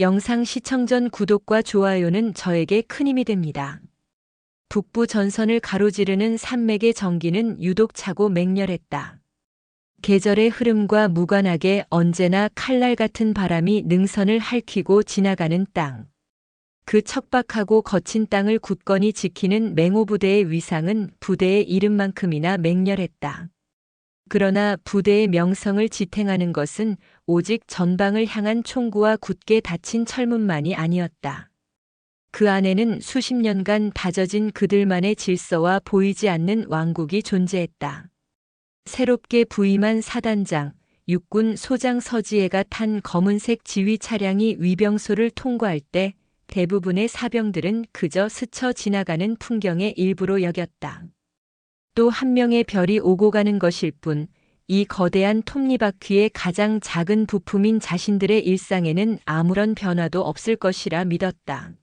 영상 시청 전 구독과 좋아요는 저에게 큰 힘이 됩니다. 북부 전선을 가로지르는 산맥의 전기는 유독 차고 맹렬했다. 계절의 흐름과 무관하게 언제나 칼날 같은 바람이 능선을 핥히고 지나가는 땅. 그 척박하고 거친 땅을 굳건히 지키는 맹호부대의 위상은 부대의 이름만큼이나 맹렬했다. 그러나 부대의 명성을 지탱하는 것은 오직 전방을 향한 총구와 굳게 닫힌 철문만이 아니었다. 그 안에는 수십 년간 다져진 그들만의 질서와 보이지 않는 왕국이 존재했다. 새롭게 부임한 사단장, 육군 소장 서지혜가 탄 검은색 지휘 차량이 위병소를 통과할 때 대부분의 사병들은 그저 스쳐 지나가는 풍경의 일부로 여겼다. 또 한 명의 별이 오고 가는 것일 뿐, 이 거대한 톱니바퀴의 가장 작은 부품인 자신들의 일상에는 아무런 변화도 없을 것이라 믿었다.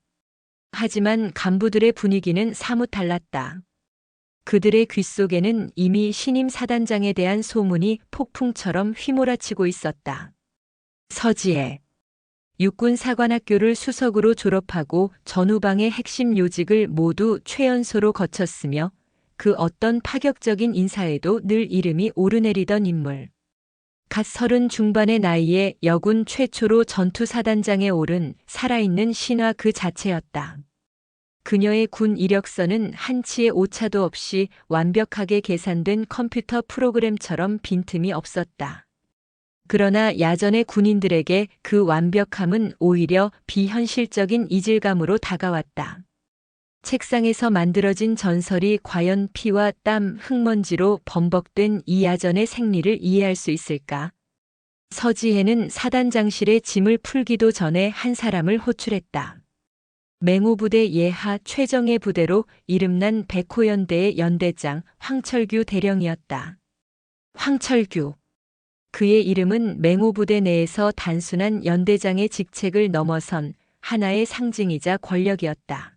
하지만 간부들의 분위기는 사뭇 달랐다. 그들의 귓속에는 이미 신임 사단장에 대한 소문이 폭풍처럼 휘몰아치고 있었다. 서지혜. 육군사관학교를 수석으로 졸업하고 전후방의 핵심 요직을 모두 최연소로 거쳤으며 그 어떤 파격적인 인사에도 늘 이름이 오르내리던 인물. 갓 30 중반의 나이에 여군 최초로 전투사단장에 오른 살아있는 신화 그 자체였다. 그녀의 군 이력서는 한치의 오차도 없이 완벽하게 계산된 컴퓨터 프로그램처럼 빈틈이 없었다. 그러나 야전의 군인들에게 그 완벽함은 오히려 비현실적인 이질감으로 다가왔다. 책상에서 만들어진 전설이 과연 피와 땀, 흙먼지로 범벅된 이 야전의 생리를 이해할 수 있을까? 서지혜는 사단장실에 짐을 풀기도 전에 한 사람을 호출했다. 맹호부대 예하 최정예 부대로 이름난 백호연대의 연대장 황철규 대령이었다. 황철규. 그의 이름은 맹호부대 내에서 단순한 연대장의 직책을 넘어선 하나의 상징이자 권력이었다.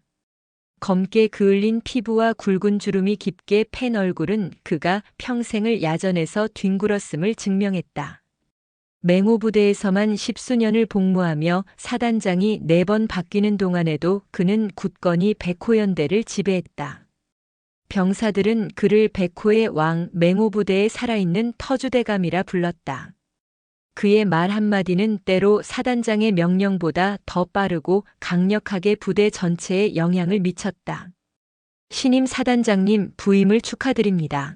검게 그을린 피부와 굵은 주름이 깊게 팬 얼굴은 그가 평생을 야전에서 뒹굴었음을 증명했다. 맹호부대에서만 10수년을 복무하며 사단장이 4번 바뀌는 동안에도 그는 굳건히 백호연대를 지배했다. 병사들은 그를 백호의 왕, 맹호부대에 살아있는 터주대감이라 불렀다. 그의 말 한마디는 때로 사단장의 명령보다 더 빠르고 강력하게 부대 전체에 영향을 미쳤다. 신임 사단장님, 부임을 축하드립니다.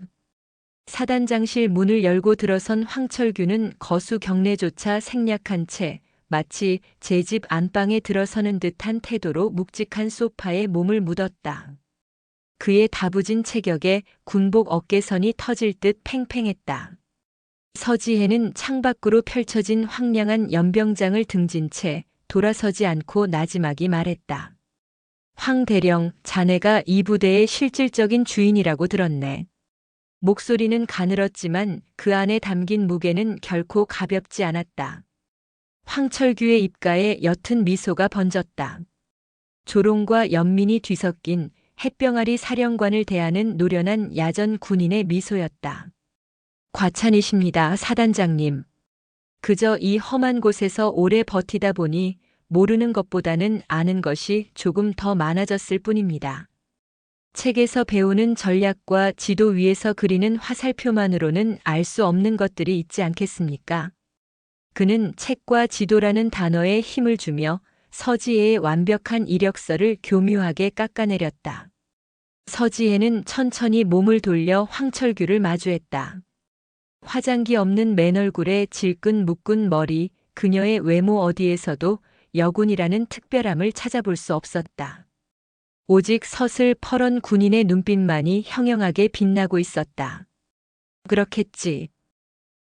사단장실 문을 열고 들어선 황철규는 거수 경례조차 생략한 채 마치 제 집 안방에 들어서는 듯한 태도로 묵직한 소파에 몸을 묻었다. 그의 다부진 체격에 군복 어깨선이 터질 듯 팽팽했다. 서지혜는 창밖으로 펼쳐진 황량한 연병장을 등진 채 돌아서지 않고 나지막이 말했다. 황 대령, 자네가 이 부대의 실질적인 주인이라고 들었네. 목소리는 가늘었지만 그 안에 담긴 무게는 결코 가볍지 않았다. 황철규의 입가에 옅은 미소가 번졌다. 조롱과 연민이 뒤섞인 햇병아리 사령관을 대하는 노련한 야전 군인의 미소였다. 과찬이십니다, 사단장님. 그저 이 험한 곳에서 오래 버티다 보니 모르는 것보다는 아는 것이 조금 더 많아졌을 뿐입니다. 책에서 배우는 전략과 지도 위에서 그리는 화살표만으로는 알 수 없는 것들이 있지 않겠습니까? 그는 책과 지도라는 단어에 힘을 주며 서지혜의 완벽한 이력서를 교묘하게 깎아내렸다. 서지혜는 천천히 몸을 돌려 황철규를 마주했다. 화장기 없는 맨 얼굴에 질끈 묶은 머리, 그녀의 외모 어디에서도 여군이라는 특별함을 찾아볼 수 없었다. 오직 서슬 퍼런 군인의 눈빛만이 형형하게 빛나고 있었다. 그렇겠지.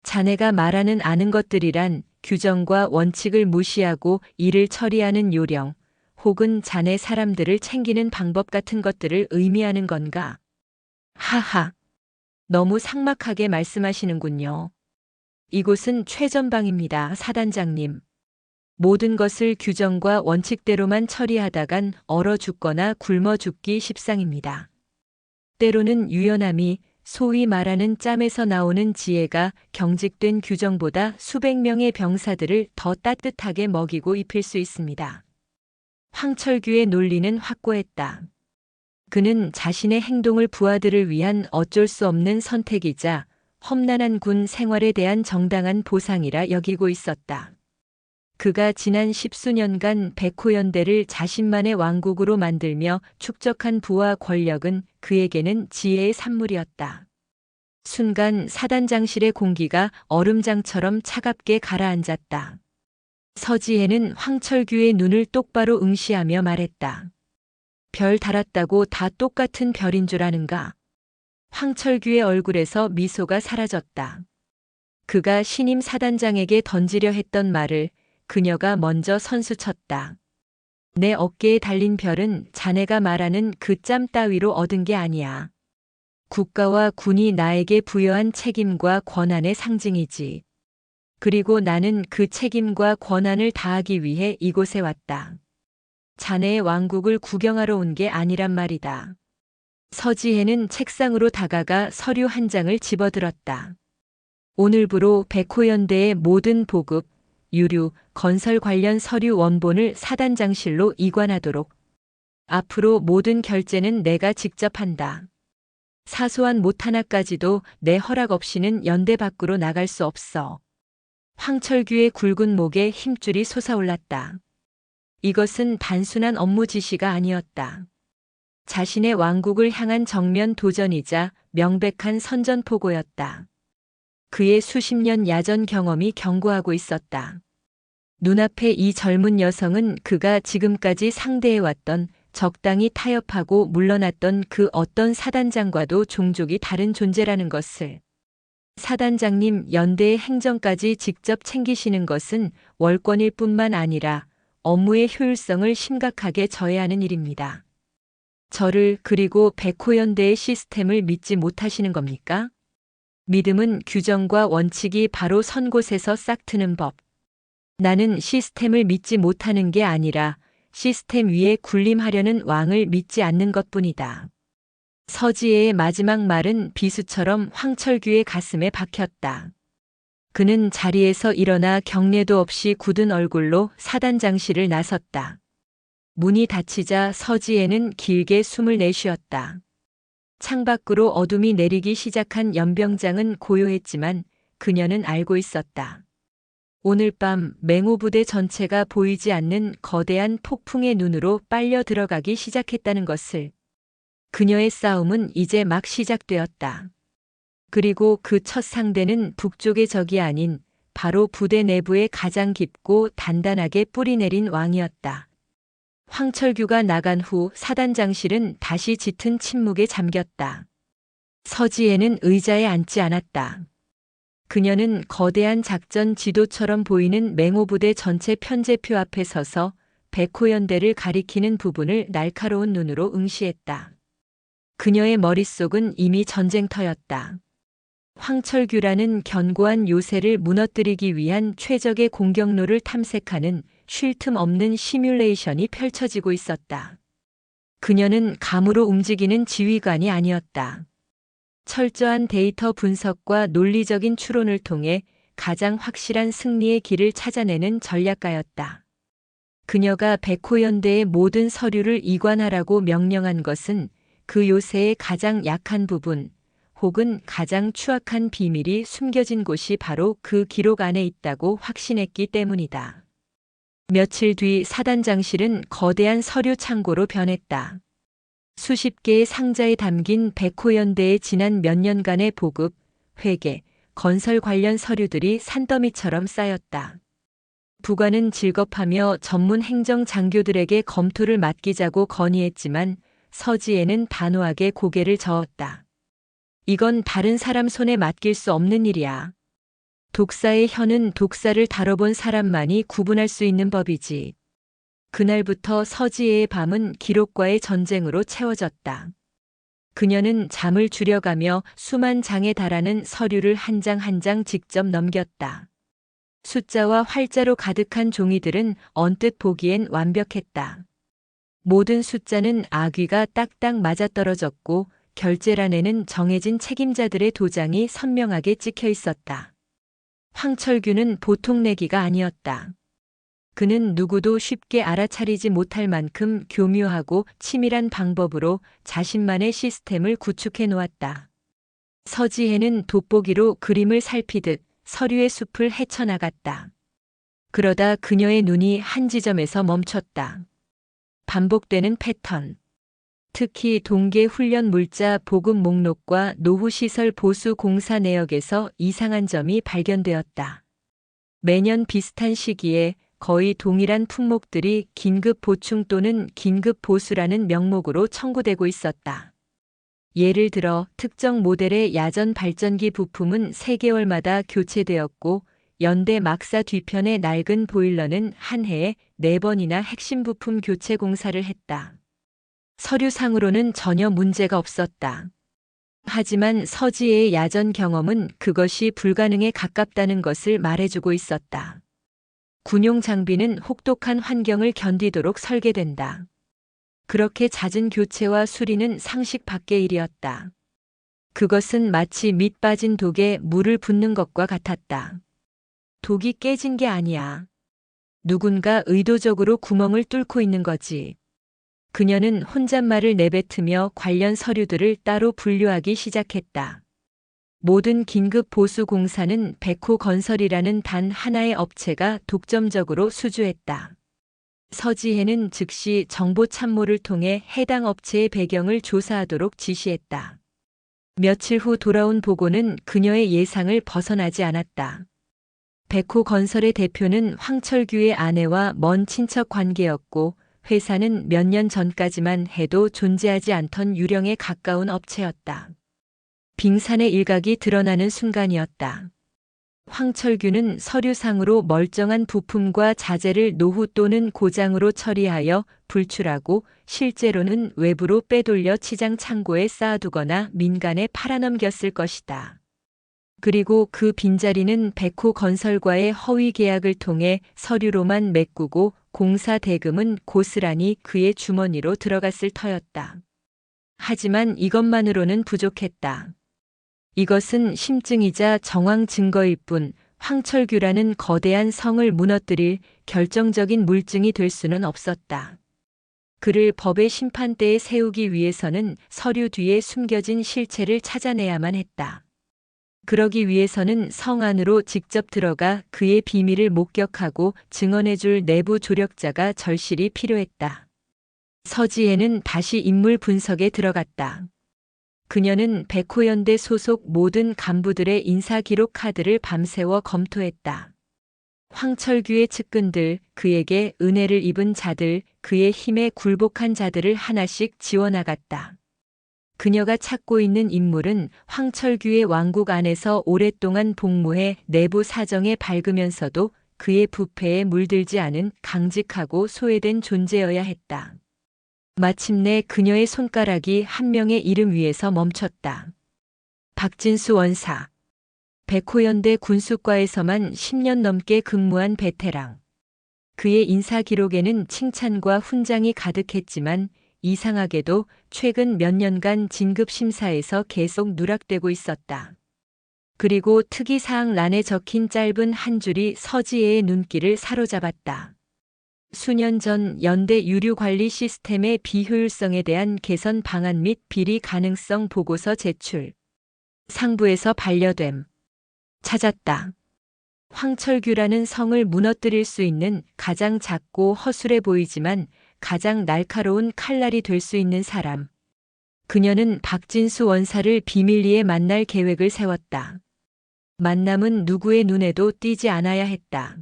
자네가 말하는 아는 것들이란 규정과 원칙을 무시하고 일을 처리하는 요령, 혹은 자네 사람들을 챙기는 방법 같은 것들을 의미하는 건가? 하하. 너무 삭막하게 말씀하시는군요. 이곳은 최전방입니다, 사단장님. 모든 것을 규정과 원칙대로만 처리하다간 얼어 죽거나 굶어 죽기 십상입니다. 때로는 유연함이 소위 말하는 짬에서 나오는 지혜가 경직된 규정보다 수백 명의 병사들을 더 따뜻하게 먹이고 입힐 수 있습니다. 황철규의 논리는 확고했다. 그는 자신의 행동을 부하들을 위한 어쩔 수 없는 선택이자 험난한 군 생활에 대한 정당한 보상이라 여기고 있었다. 그가 지난 십수년간 백호연대를 자신만의 왕국으로 만들며 축적한 부와 권력은 그에게는 지혜의 산물이었다. 순간 사단장실의 공기가 얼음장처럼 차갑게 가라앉았다. 서지혜는 황철규의 눈을 똑바로 응시하며 말했다. 별 달았다고 다 똑같은 별인 줄 아는가? 황철규의 얼굴에서 미소가 사라졌다. 그가 신임 사단장에게 던지려 했던 말을 그녀가 먼저 선수쳤다. 내 어깨에 달린 별은 자네가 말하는 그 짬 따위로 얻은 게 아니야. 국가와 군이 나에게 부여한 책임과 권한의 상징이지. 그리고 나는 그 책임과 권한을 다하기 위해 이곳에 왔다. 자네의 왕국을 구경하러 온 게 아니란 말이다. 서지혜는 책상으로 다가가 서류 한 장을 집어들었다. 오늘부로 백호연대의 모든 보급, 유류, 건설 관련 서류 원본을 사단장실로 이관하도록. 앞으로 모든 결제는 내가 직접 한다. 사소한 못 하나까지도 내 허락 없이는 연대 밖으로 나갈 수 없어. 황철규의 굵은 목에 힘줄이 솟아올랐다. 이것은 단순한 업무 지시가 아니었다. 자신의 왕국을 향한 정면 도전이자 명백한 선전포고였다. 그의 수십 년 야전 경험이 경고하고 있었다. 눈앞의 이 젊은 여성은 그가 지금까지 상대해왔던 적당히 타협하고 물러났던 그 어떤 사단장과도 종족이 다른 존재라는 것을. 사단장님, 연대의 행정까지 직접 챙기시는 것은 월권일 뿐만 아니라 업무의 효율성을 심각하게 저해하는 일입니다. 저를 그리고 백호연대의 시스템을 믿지 못하시는 겁니까? 믿음은 규정과 원칙이 바로 선 곳에서 싹 트는 법. 나는 시스템을 믿지 못하는 게 아니라 시스템 위에 군림하려는 왕을 믿지 않는 것뿐이다. 서지혜의 마지막 말은 비수처럼 황철규의 가슴에 박혔다. 그는 자리에서 일어나 경례도 없이 굳은 얼굴로 사단장실을 나섰다. 문이 닫히자 서지혜는 길게 숨을 내쉬었다. 창밖으로 어둠이 내리기 시작한 연병장은 고요했지만 그녀는 알고 있었다. 오늘 밤 맹호부대 전체가 보이지 않는 거대한 폭풍의 눈으로 빨려 들어가기 시작했다는 것을. 그녀의 싸움은 이제 막 시작되었다. 그리고 그 첫 상대는 북쪽의 적이 아닌 바로 부대 내부에 가장 깊고 단단하게 뿌리내린 왕이었다. 황철규가 나간 후 사단장실은 다시 짙은 침묵에 잠겼다. 서지혜는 의자에 앉지 않았다. 그녀는 거대한 작전 지도처럼 보이는 맹호부대 전체 편제표 앞에 서서 백호연대를 가리키는 부분을 날카로운 눈으로 응시했다. 그녀의 머릿속은 이미 전쟁터였다. 황철규라는 견고한 요새를 무너뜨리기 위한 최적의 공격로를 탐색하는 쉴 틈 없는 시뮬레이션이 펼쳐지고 있었다. 그녀는 감으로 움직이는 지휘관이 아니었다. 철저한 데이터 분석과 논리적인 추론을 통해 가장 확실한 승리의 길을 찾아내는 전략가였다. 그녀가 백호연대의 모든 서류를 이관하라고 명령한 것은 그 요새의 가장 약한 부분, 혹은 가장 추악한 비밀이 숨겨진 곳이 바로 그 기록 안에 있다고 확신했기 때문이다. 며칠 뒤 사단장실은 거대한 서류 창고로 변했다. 수십 개의 상자에 담긴 백호연대의 지난 몇 년간의 보급, 회계, 건설 관련 서류들이 산더미처럼 쌓였다. 부관은 질겁하며 전문 행정 장교들에게 검토를 맡기자고 건의했지만 서지혜는 단호하게 고개를 저었다. 이건 다른 사람 손에 맡길 수 없는 일이야. 독사의 혀는 독사를 다뤄본 사람만이 구분할 수 있는 법이지. 그날부터 서지혜의 밤은 기록과의 전쟁으로 채워졌다. 그녀는 잠을 줄여가며 수만 장에 달하는 서류를 한 장 한 장 직접 넘겼다. 숫자와 활자로 가득한 종이들은 언뜻 보기엔 완벽했다. 모든 숫자는 아귀가 딱딱 맞아떨어졌고 결제란에는 정해진 책임자들의 도장이 선명하게 찍혀 있었다. 황철규는 보통 내기가 아니었다. 그는 누구도 쉽게 알아차리지 못할 만큼 교묘하고 치밀한 방법으로 자신만의 시스템을 구축해 놓았다. 서지혜는 돋보기로 그림을 살피듯 서류의 숲을 헤쳐나갔다. 그러다 그녀의 눈이 한 지점에서 멈췄다. 반복되는 패턴. 특히 동계 훈련 물자 보급 목록과 노후시설 보수 공사 내역에서 이상한 점이 발견되었다. 매년 비슷한 시기에 거의 동일한 품목들이 긴급 보충 또는 긴급 보수라는 명목으로 청구되고 있었다. 예를 들어 특정 모델의 야전 발전기 부품은 3개월마다 교체되었고 연대 막사 뒤편의 낡은 보일러는 한 해에 4번이나 핵심 부품 교체 공사를 했다. 서류상으로는 전혀 문제가 없었다. 하지만 서지혜의 야전 경험은 그것이 불가능에 가깝다는 것을 말해주고 있었다. 군용 장비는 혹독한 환경을 견디도록 설계된다. 그렇게 잦은 교체와 수리는 상식 밖의 일이었다. 그것은 마치 밑 빠진 독에 물을 붓는 것과 같았다. 독이 깨진 게 아니야. 누군가 의도적으로 구멍을 뚫고 있는 거지. 그녀는 혼잣말을 내뱉으며 관련 서류들을 따로 분류하기 시작했다. 모든 긴급 보수 공사는 백호건설이라는 단 하나의 업체가 독점적으로 수주했다. 서지혜는 즉시 정보 참모를 통해 해당 업체의 배경을 조사하도록 지시했다. 며칠 후 돌아온 보고는 그녀의 예상을 벗어나지 않았다. 백호건설의 대표는 황철규의 아내와 먼 친척 관계였고 회사는 몇 년 전까지만 해도 존재하지 않던 유령에 가까운 업체였다. 빙산의 일각이 드러나는 순간이었다. 황철규는 서류상으로 멀쩡한 부품과 자재를 노후 또는 고장으로 처리하여 불출하고 실제로는 외부로 빼돌려 치장 창고에 쌓아두거나 민간에 팔아넘겼을 것이다. 그리고 그 빈자리는 백호건설과의 허위 계약을 통해 서류로만 메꾸고 공사 대금은 고스란히 그의 주머니로 들어갔을 터였다. 하지만 이것만으로는 부족했다. 이것은 심증이자 정황 증거일 뿐 황철규라는 거대한 성을 무너뜨릴 결정적인 물증이 될 수는 없었다. 그를 법의 심판대에 세우기 위해서는 서류 뒤에 숨겨진 실체를 찾아내야만 했다. 그러기 위해서는 성 안으로 직접 들어가 그의 비밀을 목격하고 증언해줄 내부 조력자가 절실히 필요했다. 서지혜는 다시 인물 분석에 들어갔다. 그녀는 백호연대 소속 모든 간부들의 인사기록 카드를 밤새워 검토했다. 황철규의 측근들, 그에게 은혜를 입은 자들, 그의 힘에 굴복한 자들을 하나씩 지워나갔다. 그녀가 찾고 있는 인물은 황철규의 왕국 안에서 오랫동안 복무해 내부 사정에 밝으면서도 그의 부패에 물들지 않은 강직하고 소외된 존재여야 했다. 마침내 그녀의 손가락이 한 명의 이름 위에서 멈췄다. 박진수 원사. 백호연대 군수과에서만 10년 넘게 근무한 베테랑. 그의 인사 기록에는 칭찬과 훈장이 가득했지만 이상하게도 최근 몇 년간 진급 심사에서 계속 누락되고 있었다. 그리고 특이사항 란에 적힌 짧은 한 줄이 서지혜의 눈길을 사로잡았다. 수년 전 연대 유류관리 시스템의 비효율성에 대한 개선 방안 및 비리 가능성 보고서 제출. 상부에서 반려됨. 찾았다. 황철규라는 성을 무너뜨릴 수 있는 가장 작고 허술해 보이지만 가장 날카로운 칼날이 될 수 있는 사람. 그녀는 박진수 원사를 비밀리에 만날 계획을 세웠다. 만남은 누구의 눈에도 띄지 않아야 했다.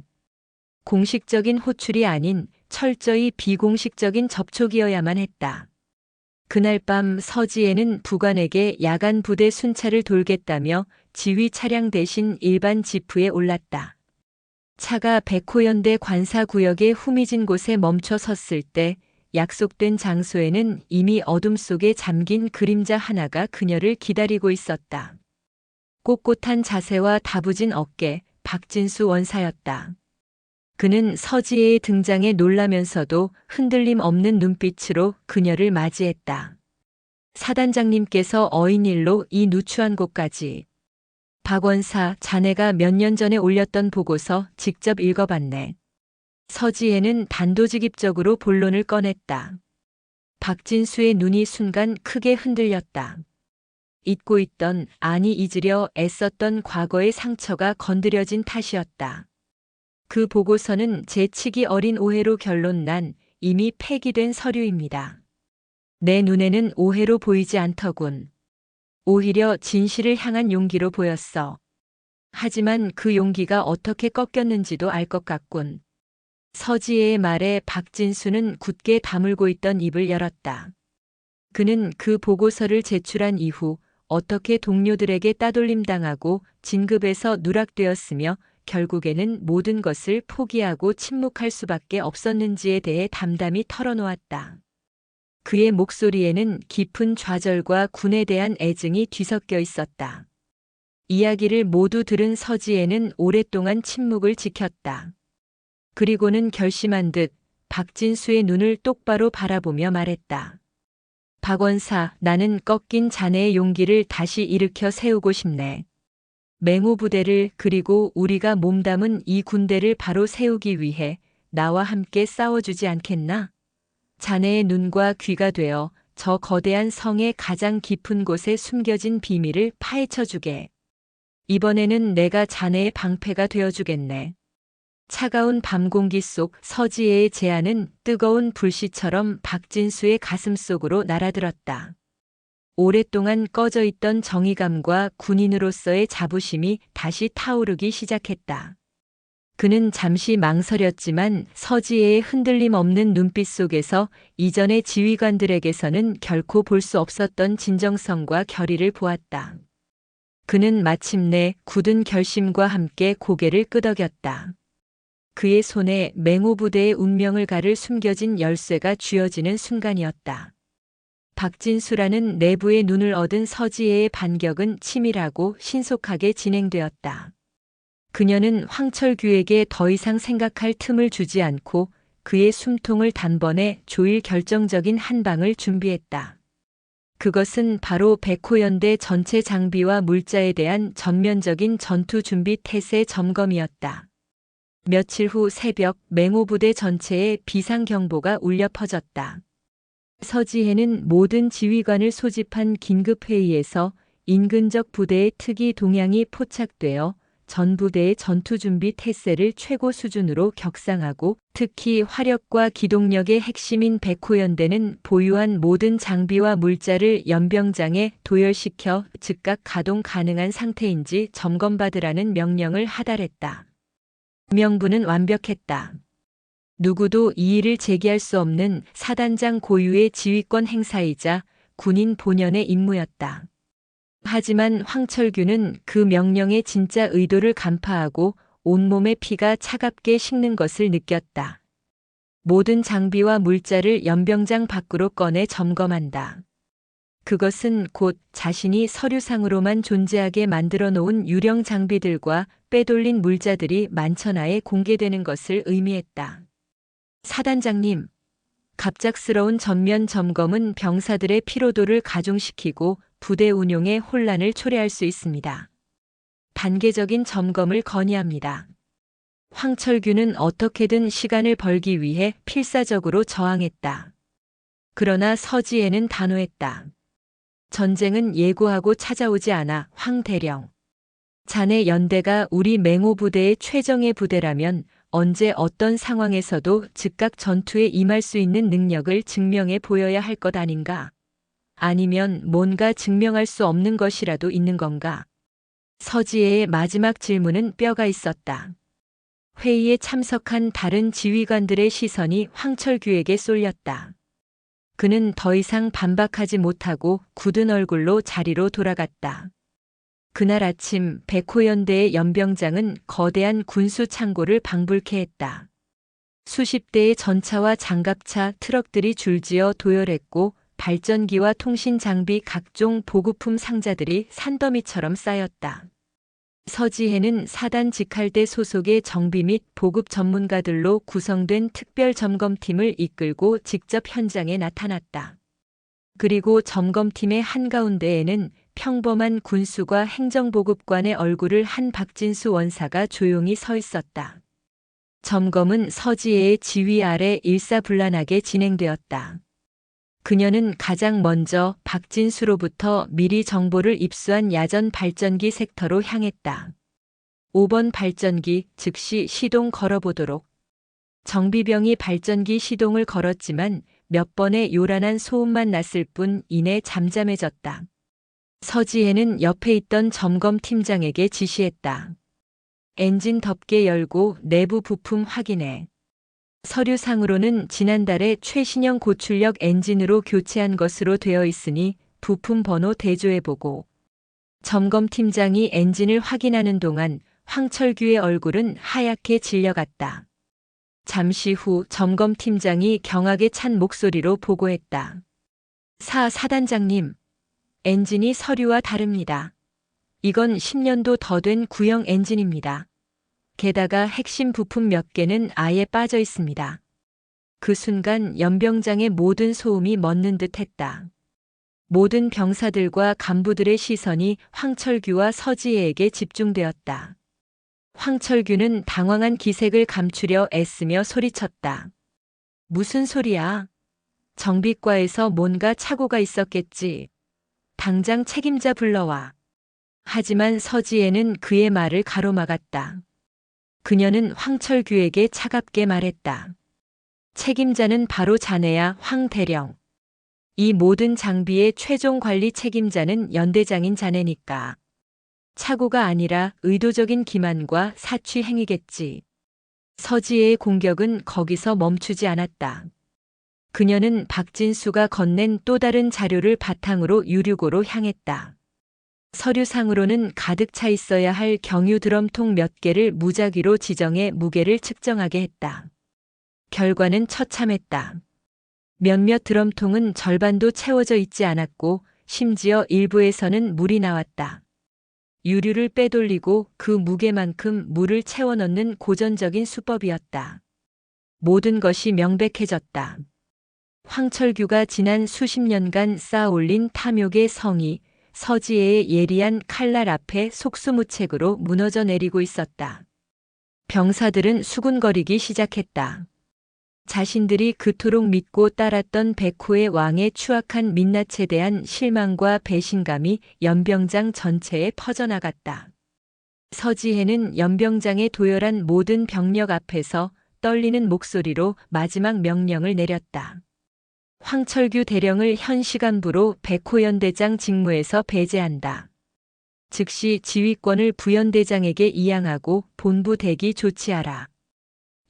공식적인 호출이 아닌 철저히 비공식적인 접촉이어야만 했다. 그날 밤 서지혜는 부관에게 야간 부대 순찰을 돌겠다며 지휘 차량 대신 일반 지프에 올랐다. 차가 백호연대 관사구역의 후미진 곳에 멈춰 섰을 때 약속된 장소에는 이미 어둠 속에 잠긴 그림자 하나가 그녀를 기다리고 있었다. 꼿꼿한 자세와 다부진 어깨, 박진수 원사였다. 그는 서지혜의 등장에 놀라면서도 흔들림 없는 눈빛으로 그녀를 맞이했다. 사단장님께서 어인일로 이 누추한 곳까지. 박원사, 자네가 몇 년 전에 올렸던 보고서 직접 읽어봤네. 서지혜는 단도직입적으로 본론을 꺼냈다. 박진수의 눈이 순간 크게 흔들렸다. 잊고 있던, 아니 잊으려 애썼던 과거의 상처가 건드려진 탓이었다. 그 보고서는 재치기 어린 오해로 결론난 이미 폐기된 서류입니다. 내 눈에는 오해로 보이지 않더군. 오히려 진실을 향한 용기로 보였어. 하지만 그 용기가 어떻게 꺾였는지도 알 것 같군. 서지혜의 말에 박진수는 굳게 다물고 있던 입을 열었다. 그는 그 보고서를 제출한 이후 어떻게 동료들에게 따돌림당하고 진급에서 누락되었으며 결국에는 모든 것을 포기하고 침묵할 수밖에 없었는지에 대해 담담히 털어놓았다. 그의 목소리에는 깊은 좌절과 군에 대한 애증이 뒤섞여 있었다. 이야기를 모두 들은 서지혜는 오랫동안 침묵을 지켰다. 그리고는 결심한 듯 박진수의 눈을 똑바로 바라보며 말했다. 박원사, 나는 꺾인 자네의 용기를 다시 일으켜 세우고 싶네. 맹호부대를 그리고 우리가 몸담은 이 군대를 바로 세우기 위해 나와 함께 싸워주지 않겠나? 자네의 눈과 귀가 되어 저 거대한 성의 가장 깊은 곳에 숨겨진 비밀을 파헤쳐주게. 이번에는 내가 자네의 방패가 되어주겠네. 차가운 밤 공기 속 서지혜의 제안은 뜨거운 불씨처럼 박진수의 가슴 속으로 날아들었다. 오랫동안 꺼져 있던 정의감과 군인으로서의 자부심이 다시 타오르기 시작했다. 그는 잠시 망설였지만 서지혜의 흔들림 없는 눈빛 속에서 이전의 지휘관들에게서는 결코 볼 수 없었던 진정성과 결의를 보았다. 그는 마침내 굳은 결심과 함께 고개를 끄덕였다. 그의 손에 맹호부대의 운명을 가를 숨겨진 열쇠가 쥐어지는 순간이었다. 박진수라는 내부의 눈을 얻은 서지혜의 반격은 치밀하고 신속하게 진행되었다. 그녀는 황철규에게 더 이상 생각할 틈을 주지 않고 그의 숨통을 단번에 조일 결정적인 한 방을 준비했다. 그것은 바로 백호연대 전체 장비와 물자에 대한 전면적인 전투 준비 태세 점검이었다. 며칠 후 새벽 맹호부대 전체에 비상경보가 울려 퍼졌다. 서지혜는 모든 지휘관을 소집한 긴급회의에서 인근적 부대의 특이 동향이 포착되어 전 부대의 전투준비 태세를 최고 수준으로 격상하고 특히 화력과 기동력의 핵심인 백호연대는 보유한 모든 장비와 물자를 연병장에 도열시켜 즉각 가동 가능한 상태인지 점검받으라는 명령을 하달했다. 명분은 완벽했다. 누구도 이의를 제기할 수 없는 사단장 고유의 지휘권 행사이자 군인 본연의 임무였다. 하지만 황철규는 그 명령의 진짜 의도를 간파하고 온몸의 피가 차갑게 식는 것을 느꼈다. 모든 장비와 물자를 연병장 밖으로 꺼내 점검한다. 그것은 곧 자신이 서류상으로만 존재하게 만들어 놓은 유령 장비들과 빼돌린 물자들이 만천하에 공개되는 것을 의미했다. 사단장님, 갑작스러운 전면 점검은 병사들의 피로도를 가중시키고 부대 운용에 혼란을 초래할 수 있습니다. 단계적인 점검을 건의합니다. 황철규는 어떻게든 시간을 벌기 위해 필사적으로 저항했다. 그러나 서지혜는 단호했다. 전쟁은 예고하고 찾아오지 않아, 황 대령. 자네 연대가 우리 맹호부대의 최정예 부대라면 언제 어떤 상황에서도 즉각 전투에 임할 수 있는 능력을 증명해 보여야 할 것 아닌가? 아니면 뭔가 증명할 수 없는 것이라도 있는 건가? 서지혜의 마지막 질문은 뼈가 있었다. 회의에 참석한 다른 지휘관들의 시선이 황철규에게 쏠렸다. 그는 더 이상 반박하지 못하고 굳은 얼굴로 자리로 돌아갔다. 그날 아침 백호연대의 연병장은 거대한 군수 창고를 방불케 했다. 수십 대의 전차와 장갑차, 트럭들이 줄지어 도열했고 발전기와 통신 장비 각종 보급품 상자들이 산더미처럼 쌓였다. 서지혜는 사단 직할대 소속의 정비 및 보급 전문가들로 구성된 특별 점검팀을 이끌고 직접 현장에 나타났다. 그리고 점검팀의 한가운데에는 평범한 군수과 행정보급관의 얼굴을 한 박진수 원사가 조용히 서 있었다. 점검은 서지혜의 지휘 아래 일사불란하게 진행되었다. 그녀는 가장 먼저 박진수로부터 미리 정보를 입수한 야전 발전기 섹터로 향했다. 5번 발전기 즉시 시동 걸어보도록. 정비병이 발전기 시동을 걸었지만 몇 번의 요란한 소음만 났을 뿐 이내 잠잠해졌다. 서지혜는 옆에 있던 점검팀장에게 지시했다. 엔진 덮개 열고 내부 부품 확인해. 서류상으로는 지난달에 최신형 고출력 엔진으로 교체한 것으로 되어 있으니 부품 번호 대조해보고. 점검팀장이 엔진을 확인하는 동안 황철규의 얼굴은 하얗게 질려갔다. 잠시 후 점검팀장이 경악에 찬 목소리로 보고했다. 사단장님, 엔진이 서류와 다릅니다. 이건 10년도 더 된 구형 엔진입니다. 게다가 핵심 부품 몇 개는 아예 빠져 있습니다. 그 순간 연병장의 모든 소음이 멎는 듯 했다. 모든 병사들과 간부들의 시선이 황철규와 서지혜에게 집중되었다. 황철규는 당황한 기색을 감추려 애쓰며 소리쳤다. 무슨 소리야? 정비과에서 뭔가 착오가 있었겠지. 당장 책임자 불러와. 하지만 서지혜는 그의 말을 가로막았다. 그녀는 황철규에게 차갑게 말했다. 책임자는 바로 자네야, 황 대령. 이 모든 장비의 최종 관리 책임자는 연대장인 자네니까. 착오가 아니라 의도적인 기만과 사취 행위겠지. 서지혜의 공격은 거기서 멈추지 않았다. 그녀는 박진수가 건넨 또 다른 자료를 바탕으로 유류고로 향했다. 서류상으로는 가득 차 있어야 할 경유 드럼통 몇 개를 무작위로 지정해 무게를 측정하게 했다. 결과는 처참했다. 몇몇 드럼통은 절반도 채워져 있지 않았고 심지어 일부에서는 물이 나왔다. 유류를 빼돌리고 그 무게만큼 물을 채워 넣는 고전적인 수법이었다. 모든 것이 명백해졌다. 황철규가 지난 수십 년간 쌓아올린 탐욕의 성이 서지혜의 예리한 칼날 앞에 속수무책으로 무너져 내리고 있었다. 병사들은 수군거리기 시작했다. 자신들이 그토록 믿고 따랐던 백호의 왕의 추악한 민낯에 대한 실망과 배신감이 연병장 전체에 퍼져나갔다. 서지혜는 연병장의 도열한 모든 병력 앞에서 떨리는 목소리로 마지막 명령을 내렸다. 황철규 대령을 현 시간부로 백호연대장 직무에서 배제한다. 즉시 지휘권을 부연대장에게 이양하고 본부 대기 조치하라.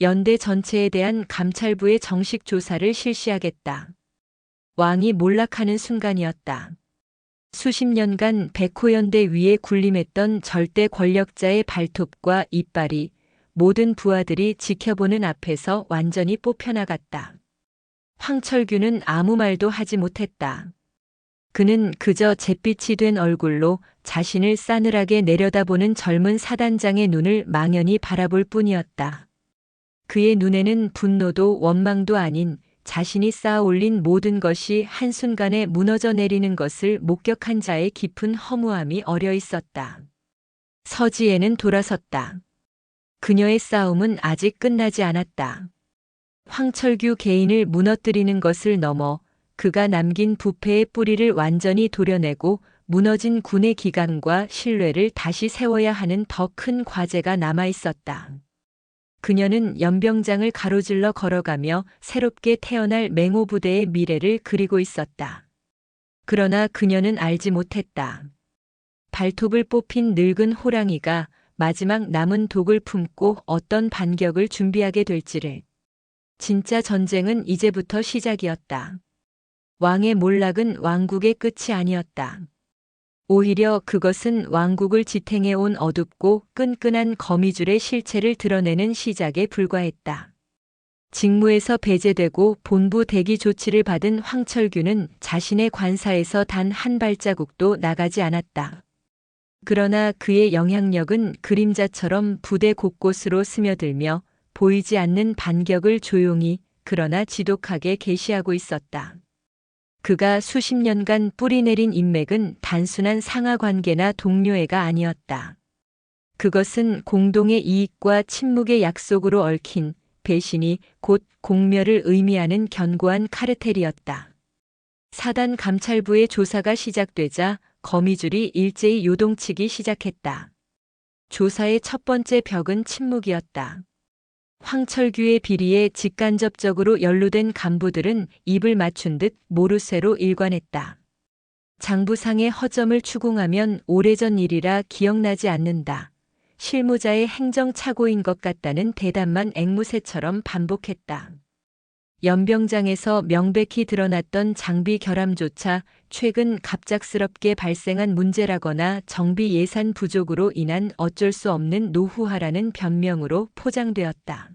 연대 전체에 대한 감찰부의 정식 조사를 실시하겠다. 왕이 몰락하는 순간이었다. 수십 년간 백호연대 위에 군림했던 절대 권력자의 발톱과 이빨이 모든 부하들이 지켜보는 앞에서 완전히 뽑혀나갔다. 황철규는 아무 말도 하지 못했다. 그는 그저 잿빛이 된 얼굴로 자신을 싸늘하게 내려다보는 젊은 사단장의 눈을 망연히 바라볼 뿐이었다. 그의 눈에는 분노도 원망도 아닌 자신이 쌓아 올린 모든 것이 한순간에 무너져 내리는 것을 목격한 자의 깊은 허무함이 어려 있었다. 서지혜는 돌아섰다. 그녀의 싸움은 아직 끝나지 않았다. 황철규 개인을 무너뜨리는 것을 넘어 그가 남긴 부패의 뿌리를 완전히 도려내고 무너진 군의 기강과 신뢰를 다시 세워야 하는 더 큰 과제가 남아 있었다. 그녀는 연병장을 가로질러 걸어가며 새롭게 태어날 맹호부대의 미래를 그리고 있었다. 그러나 그녀는 알지 못했다. 발톱을 뽑힌 늙은 호랑이가 마지막 남은 독을 품고 어떤 반격을 준비하게 될지를. 진짜 전쟁은 이제부터 시작이었다. 왕의 몰락은 왕국의 끝이 아니었다. 오히려 그것은 왕국을 지탱해온 어둡고 끈끈한 거미줄의 실체를 드러내는 시작에 불과했다. 직무에서 배제되고 본부 대기 조치를 받은 황철규는 자신의 관사에서 단 한 발자국도 나가지 않았다. 그러나 그의 영향력은 그림자처럼 부대 곳곳으로 스며들며 보이지 않는 반격을 조용히 그러나 지독하게 계시하고 있었다. 그가 수십 년간 뿌리내린 인맥은 단순한 상하관계나 동료애가 아니었다. 그것은 공동의 이익과 침묵의 약속으로 얽힌 배신이 곧 공멸을 의미하는 견고한 카르텔이었다. 사단 감찰부의 조사가 시작되자 거미줄이 일제히 요동치기 시작했다. 조사의 첫 번째 벽은 침묵이었다. 황철규의 비리에 직간접적으로 연루된 간부들은 입을 맞춘 듯 모르쇠로 일관했다. 장부상의 허점을 추궁하면 오래전 일이라 기억나지 않는다. 실무자의 행정착오인 것 같다는 대답만 앵무새처럼 반복했다. 연병장에서 명백히 드러났던 장비 결함조차 최근 갑작스럽게 발생한 문제라거나 정비 예산 부족으로 인한 어쩔 수 없는 노후화라는 변명으로 포장되었다.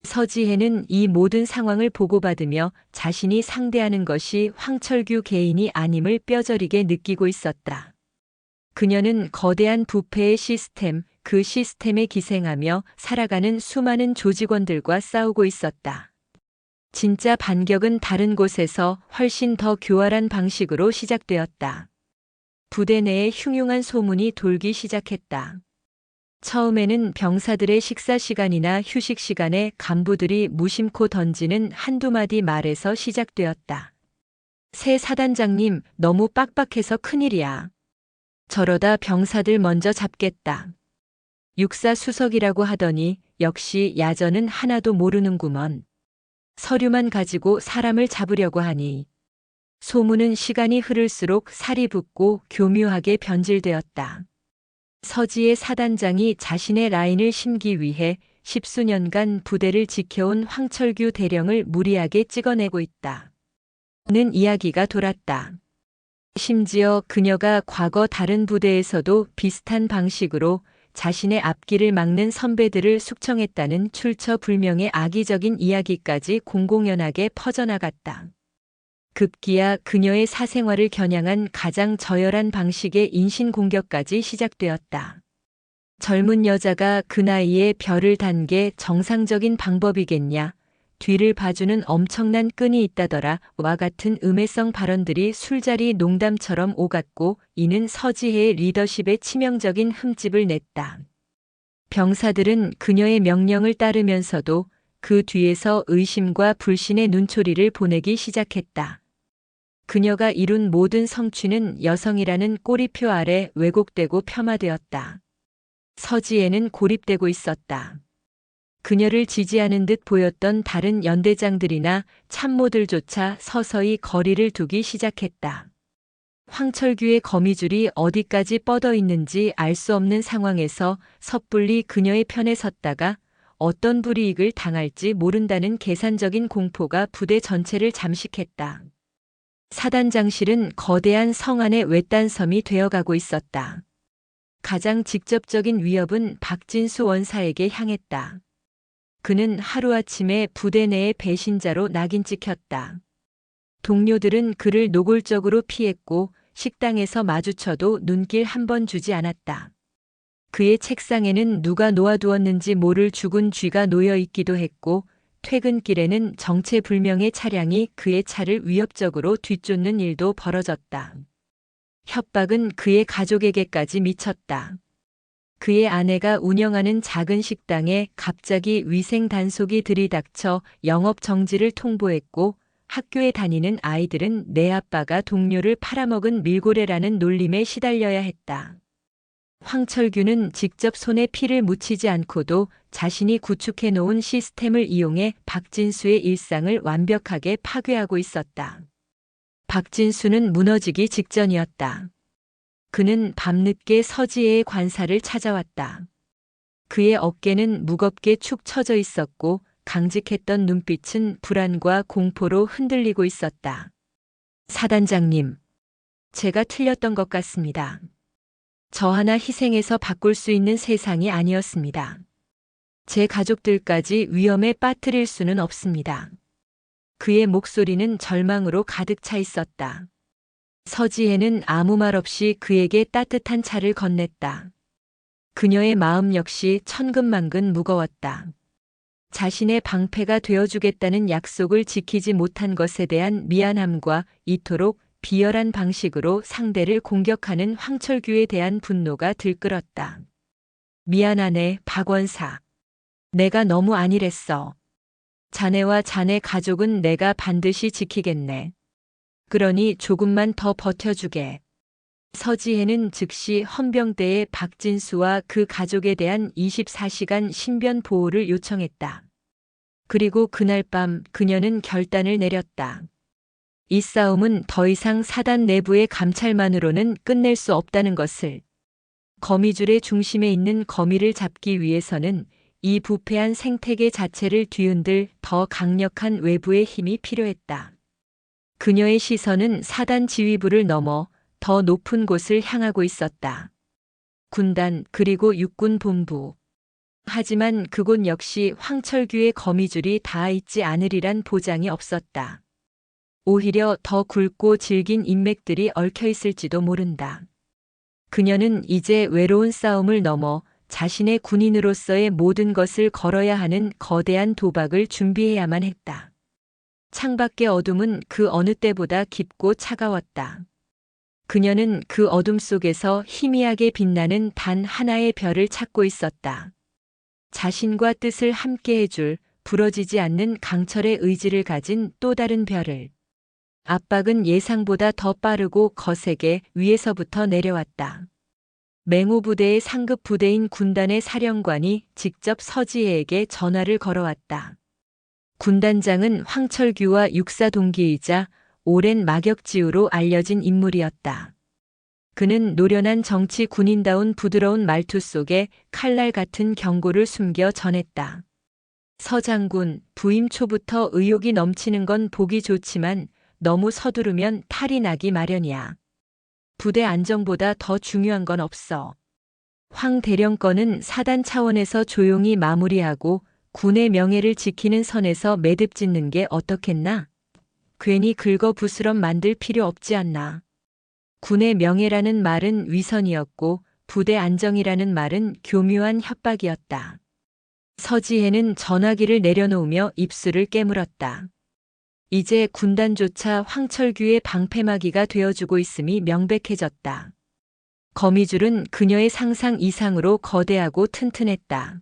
서지혜는 이 모든 상황을 보고받으며 자신이 상대하는 것이 황철규 개인이 아님을 뼈저리게 느끼고 있었다. 그녀는 거대한 부패의 시스템, 그 시스템에 기생하며 살아가는 수많은 조직원들과 싸우고 있었다. 진짜 반격은 다른 곳에서 훨씬 더 교활한 방식으로 시작되었다. 부대 내에 흉흉한 소문이 돌기 시작했다. 처음에는 병사들의 식사 시간이나 휴식 시간에 간부들이 무심코 던지는 한두 마디 말에서 시작되었다. 새 사단장님, 너무 빡빡해서 큰일이야. 저러다 병사들 먼저 잡겠다. 육사 수석이라고 하더니 역시 야전은 하나도 모르는구먼. 서류만 가지고 사람을 잡으려고 하니. 소문은 시간이 흐를수록 살이 붙고 교묘하게 변질되었다. 서지의 사단장이 자신의 라인을 심기 위해 십수년간 부대를 지켜온 황철규 대령을 무리하게 찍어내고 있다. 는 이야기가 돌았다. 심지어 그녀가 과거 다른 부대에서도 비슷한 방식으로 자신의 앞길을 막는 선배들을 숙청했다는 출처불명의 악의적인 이야기까지 공공연하게 퍼져나갔다. 급기야 그녀의 사생활을 겨냥한 가장 저열한 방식의 인신공격까지 시작되었다. 젊은 여자가 그 나이에 별을 단 게 정상적인 방법이겠냐, 뒤를 봐주는 엄청난 끈이 있다더라 와 같은 음해성 발언들이 술자리 농담처럼 오갔고 이는 서지혜의 리더십에 치명적인 흠집을 냈다. 병사들은 그녀의 명령을 따르면서도 그 뒤에서 의심과 불신의 눈초리를 보내기 시작했다. 그녀가 이룬 모든 성취는 여성이라는 꼬리표 아래 왜곡되고 폄하되었다. 서지혜는 고립되고 있었다. 그녀를 지지하는 듯 보였던 다른 연대장들이나 참모들조차 서서히 거리를 두기 시작했다. 황철규의 거미줄이 어디까지 뻗어 있는지 알 수 없는 상황에서 섣불리 그녀의 편에 섰다가 어떤 불이익을 당할지 모른다는 계산적인 공포가 부대 전체를 잠식했다. 사단장실은 거대한 성 안의 외딴섬이 되어가고 있었다. 가장 직접적인 위협은 박진수 원사에게 향했다. 그는 하루아침에 부대 내의 배신자로 낙인 찍혔다. 동료들은 그를 노골적으로 피했고 식당에서 마주쳐도 눈길 한 번 주지 않았다. 그의 책상에는 누가 놓아두었는지 모를 죽은 쥐가 놓여 있기도 했고 퇴근길에는 정체불명의 차량이 그의 차를 위협적으로 뒤쫓는 일도 벌어졌다. 협박은 그의 가족에게까지 미쳤다. 그의 아내가 운영하는 작은 식당에 갑자기 위생 단속이 들이닥쳐 영업 정지를 통보했고 학교에 다니는 아이들은 내 아빠가 동료를 팔아먹은 밀고래라는 놀림에 시달려야 했다. 황철규는 직접 손에 피를 묻히지 않고도 자신이 구축해 놓은 시스템을 이용해 박진수의 일상을 완벽하게 파괴하고 있었다. 박진수는 무너지기 직전이었다. 그는 밤늦게 서지혜의 관사를 찾아왔다. 그의 어깨는 무겁게 축 처져 있었고 강직했던 눈빛은 불안과 공포로 흔들리고 있었다. 사단장님, 제가 틀렸던 것 같습니다. 저 하나 희생해서 바꿀 수 있는 세상이 아니었습니다. 제 가족들까지 위험에 빠뜨릴 수는 없습니다. 그의 목소리는 절망으로 가득 차 있었다. 서지혜는 아무 말 없이 그에게 따뜻한 차를 건넸다. 그녀의 마음 역시 천근만근 무거웠다. 자신의 방패가 되어주겠다는 약속을 지키지 못한 것에 대한 미안함과 이토록 비열한 방식으로 상대를 공격하는 황철규에 대한 분노가 들끓었다. 미안하네, 박원사. 내가 너무 안일했어. 자네와 자네 가족은 내가 반드시 지키겠네. 그러니 조금만 더 버텨주게. 서지혜는 즉시 헌병대에 박진수와 그 가족에 대한 24시간 신변 보호를 요청했다. 그리고 그날 밤 그녀는 결단을 내렸다. 이 싸움은 더 이상 사단 내부의 감찰만으로는 끝낼 수 없다는 것을. 거미줄의 중심에 있는 거미를 잡기 위해서는 이 부패한 생태계 자체를 뒤흔들 더 강력한 외부의 힘이 필요했다. 그녀의 시선은 사단 지휘부를 넘어 더 높은 곳을 향하고 있었다. 군단 그리고 육군 본부. 하지만 그곳 역시 황철규의 거미줄이 닿아 있지 않으리란 보장이 없었다. 오히려 더 굵고 질긴 인맥들이 얽혀 있을지도 모른다. 그녀는 이제 외로운 싸움을 넘어 자신의 군인으로서의 모든 것을 걸어야 하는 거대한 도박을 준비해야만 했다. 창밖의 어둠은 그 어느 때보다 깊고 차가웠다. 그녀는 그 어둠 속에서 희미하게 빛나는 단 하나의 별을 찾고 있었다. 자신과 뜻을 함께 해줄 부러지지 않는 강철의 의지를 가진 또 다른 별을. 압박은 예상보다 더 빠르고 거세게 위에서부터 내려왔다. 맹호부대의 상급 부대인 군단의 사령관이 직접 서지혜에게 전화를 걸어왔다. 군단장은 황철규와 육사 동기이자 오랜 막역지우로 알려진 인물이었다. 그는 노련한 정치 군인다운 부드러운 말투 속에 칼날 같은 경고를 숨겨 전했다. 서 장군, 부임 초부터 의욕이 넘치는 건 보기 좋지만 너무 서두르면 탈이 나기 마련이야. 부대 안정보다 더 중요한 건 없어. 황 대령권은 사단 차원에서 조용히 마무리하고 군의 명예를 지키는 선에서 매듭 짓는 게 어떻겠나? 괜히 긁어부스럼 만들 필요 없지 않나. 군의 명예라는 말은 위선이었고 부대 안정이라는 말은 교묘한 협박이었다. 서지혜는 전화기를 내려놓으며 입술을 깨물었다. 이제 군단조차 황철규의 방패막이가 되어주고 있음이 명백해졌다. 거미줄은 그녀의 상상 이상으로 거대하고 튼튼했다.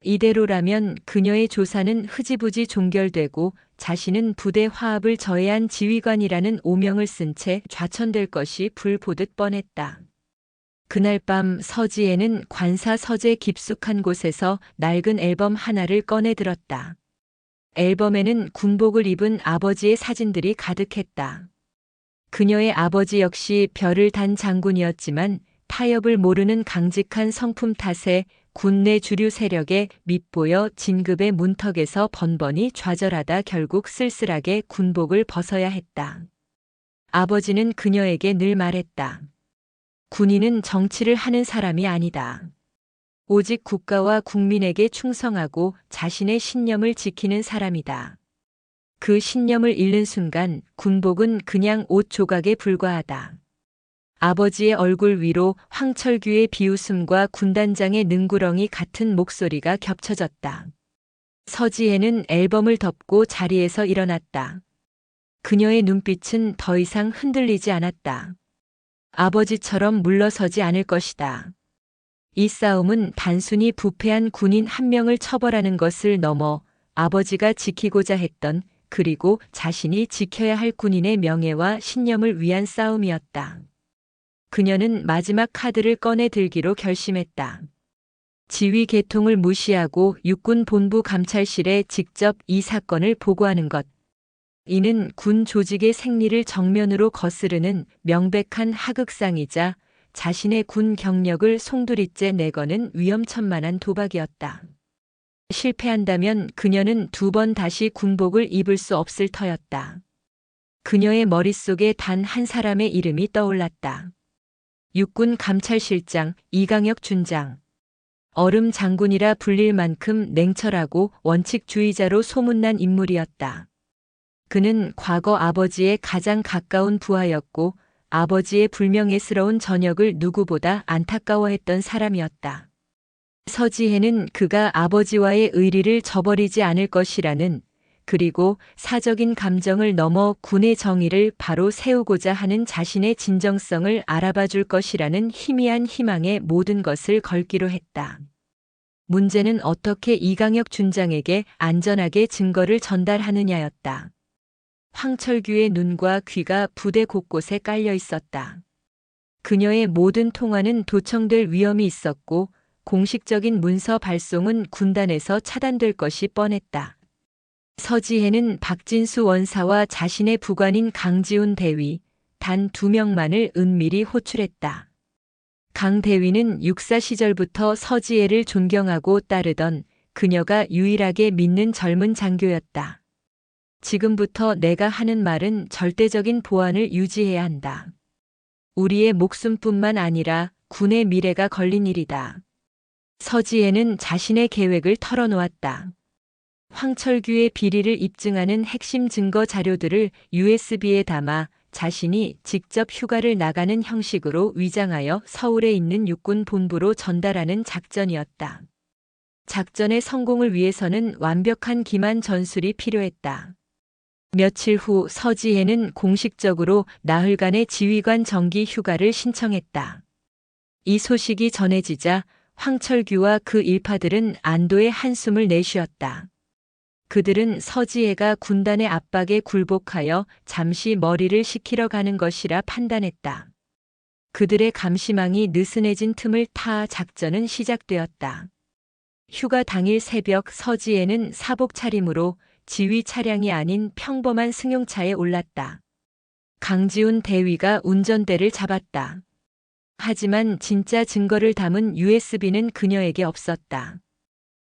이대로라면 그녀의 조사는 흐지부지 종결되고 자신은 부대 화합을 저해한 지휘관이라는 오명을 쓴 채 좌천될 것이 불보듯 뻔했다. 그날 밤 서지혜는 관사 서재 깊숙한 곳에서 낡은 앨범 하나를 꺼내 들었다. 앨범에는 군복을 입은 아버지의 사진들이 가득했다. 그녀의 아버지 역시 별을 단 장군이었지만 타협을 모르는 강직한 성품 탓에 군내 주류 세력에 밉보여 진급의 문턱에서 번번이 좌절하다 결국 쓸쓸하게 군복을 벗어야 했다. 아버지는 그녀에게 늘 말했다. 군인은 정치를 하는 사람이 아니다. 오직 국가와 국민에게 충성하고 자신의 신념을 지키는 사람이다. 그 신념을 잃는 순간 군복은 그냥 옷 조각에 불과하다. 아버지의 얼굴 위로 황철규의 비웃음과 군단장의 능구렁이 같은 목소리가 겹쳐졌다. 서지혜는 앨범을 덮고 자리에서 일어났다. 그녀의 눈빛은 더 이상 흔들리지 않았다. 아버지처럼 물러서지 않을 것이다. 이 싸움은 단순히 부패한 군인 한 명을 처벌하는 것을 넘어 아버지가 지키고자 했던 그리고 자신이 지켜야 할 군인의 명예와 신념을 위한 싸움이었다. 그녀는 마지막 카드를 꺼내 들기로 결심했다. 지휘 계통을 무시하고 육군 본부 감찰실에 직접 이 사건을 보고하는 것. 이는 군 조직의 생리를 정면으로 거스르는 명백한 하극상이자 자신의 군 경력을 송두리째 내거는 위험천만한 도박이었다. 실패한다면 그녀는 두 번 다시 군복을 입을 수 없을 터였다. 그녀의 머릿속에 단 한 사람의 이름이 떠올랐다. 육군 감찰실장 이강혁 준장. 얼음 장군이라 불릴 만큼 냉철하고 원칙주의자로 소문난 인물이었다. 그는 과거 아버지의 가장 가까운 부하였고 아버지의 불명예스러운 전역을 누구보다 안타까워했던 사람이었다. 서지혜는 그가 아버지와의 의리를 저버리지 않을 것이라는, 그리고 사적인 감정을 넘어 군의 정의를 바로 세우고자 하는 자신의 진정성을 알아봐 줄 것이라는 희미한 희망에 모든 것을 걸기로 했다. 문제는 어떻게 이강혁 준장에게 안전하게 증거를 전달하느냐였다. 황철규의 눈과 귀가 부대 곳곳에 깔려 있었다. 그녀의 모든 통화는 도청될 위험이 있었고 공식적인 문서 발송은 군단에서 차단될 것이 뻔했다. 서지혜는 박진수 원사와 자신의 부관인 강지훈 대위, 단 2명만을 은밀히 호출했다. 강 대위는 육사 시절부터 서지혜를 존경하고 따르던 그녀가 유일하게 믿는 젊은 장교였다. 지금부터 내가 하는 말은 절대적인 보안을 유지해야 한다. 우리의 목숨뿐만 아니라 군의 미래가 걸린 일이다. 서지혜는 자신의 계획을 털어놓았다. 황철규의 비리를 입증하는 핵심 증거 자료들을 USB에 담아 자신이 직접 휴가를 나가는 형식으로 위장하여 서울에 있는 육군 본부로 전달하는 작전이었다. 작전의 성공을 위해서는 완벽한 기만 전술이 필요했다. 며칠 후 서지혜는 공식적으로 나흘간의 지휘관 정기 휴가를 신청했다. 이 소식이 전해지자 황철규와 그 일파들은 안도의 한숨을 내쉬었다. 그들은 서지혜가 군단의 압박에 굴복하여 잠시 머리를 식히러 가는 것이라 판단했다. 그들의 감시망이 느슨해진 틈을 타 작전은 시작되었다. 휴가 당일 새벽 서지혜는 사복 차림으로 지휘 차량이 아닌 평범한 승용차에 올랐다. 강지훈 대위가 운전대를 잡았다. 하지만 진짜 증거를 담은 USB는 그녀에게 없었다.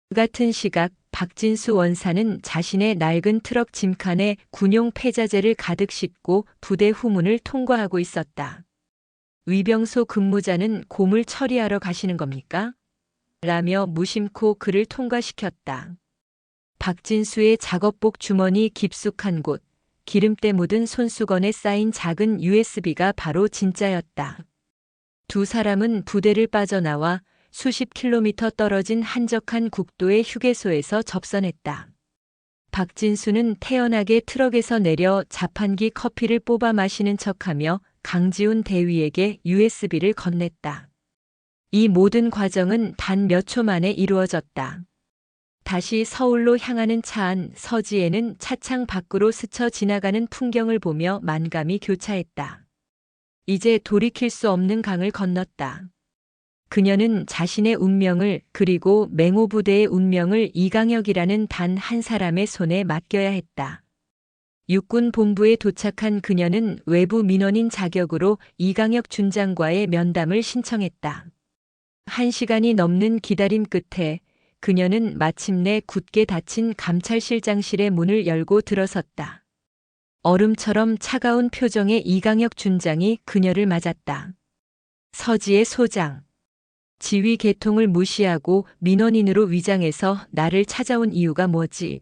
그 같은 시각 박진수 원사는 자신의 낡은 트럭 짐칸에 군용 폐자재를 가득 싣고 부대 후문을 통과하고 있었다. 위병소 근무자는 고물 처리하러 가시는 겁니까? 라며 무심코 그를 통과시켰다. 박진수의 작업복 주머니 깊숙한 곳, 기름때 묻은 손수건에 쌓인 작은 USB가 바로 진짜였다. 두 사람은 부대를 빠져나와 수십 킬로미터 떨어진 한적한 국도의 휴게소에서 접선했다. 박진수는 태연하게 트럭에서 내려 자판기 커피를 뽑아 마시는 척하며 강지훈 대위에게 USB를 건넸다. 이 모든 과정은 단 몇 초 만에 이루어졌다. 다시 서울로 향하는 차 안 서지혜는 차창 밖으로 스쳐 지나가는 풍경을 보며 만감이 교차했다. 이제 돌이킬 수 없는 강을 건넜다. 그녀는 자신의 운명을 그리고 맹호부대의 운명을 이강혁이라는 단 한 사람의 손에 맡겨야 했다. 육군 본부에 도착한 그녀는 외부 민원인 자격으로 이강혁 준장과의 면담을 신청했다. 1시간이 넘는 기다림 끝에 그녀는 마침내 굳게 닫힌 감찰실장실의 문을 열고 들어섰다. 얼음처럼 차가운 표정의 이강혁 준장이 그녀를 맞았다. 서지혜 소장. 지휘 계통을 무시하고 민원인으로 위장해서 나를 찾아온 이유가 뭐지?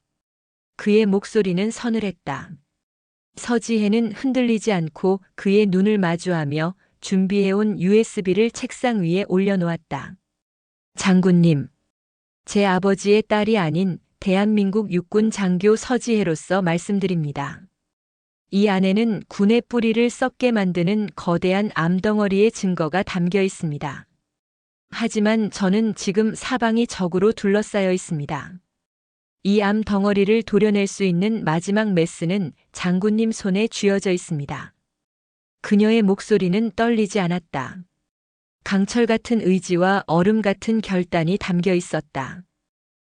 그의 목소리는 서늘했다. 서지혜는 흔들리지 않고 그의 눈을 마주하며 준비해온 USB를 책상 위에 올려놓았다. 장군님, 제 아버지의 딸이 아닌 대한민국 육군 장교 서지혜로서 말씀드립니다. 이 안에는 군의 뿌리를 썩게 만드는 거대한 암덩어리의 증거가 담겨 있습니다. 하지만 저는 지금 사방이 적으로 둘러싸여 있습니다. 이 암 덩어리를 도려낼 수 있는 마지막 메스는 장군님 손에 쥐어져 있습니다. 그녀의 목소리는 떨리지 않았다. 강철 같은 의지와 얼음 같은 결단이 담겨 있었다.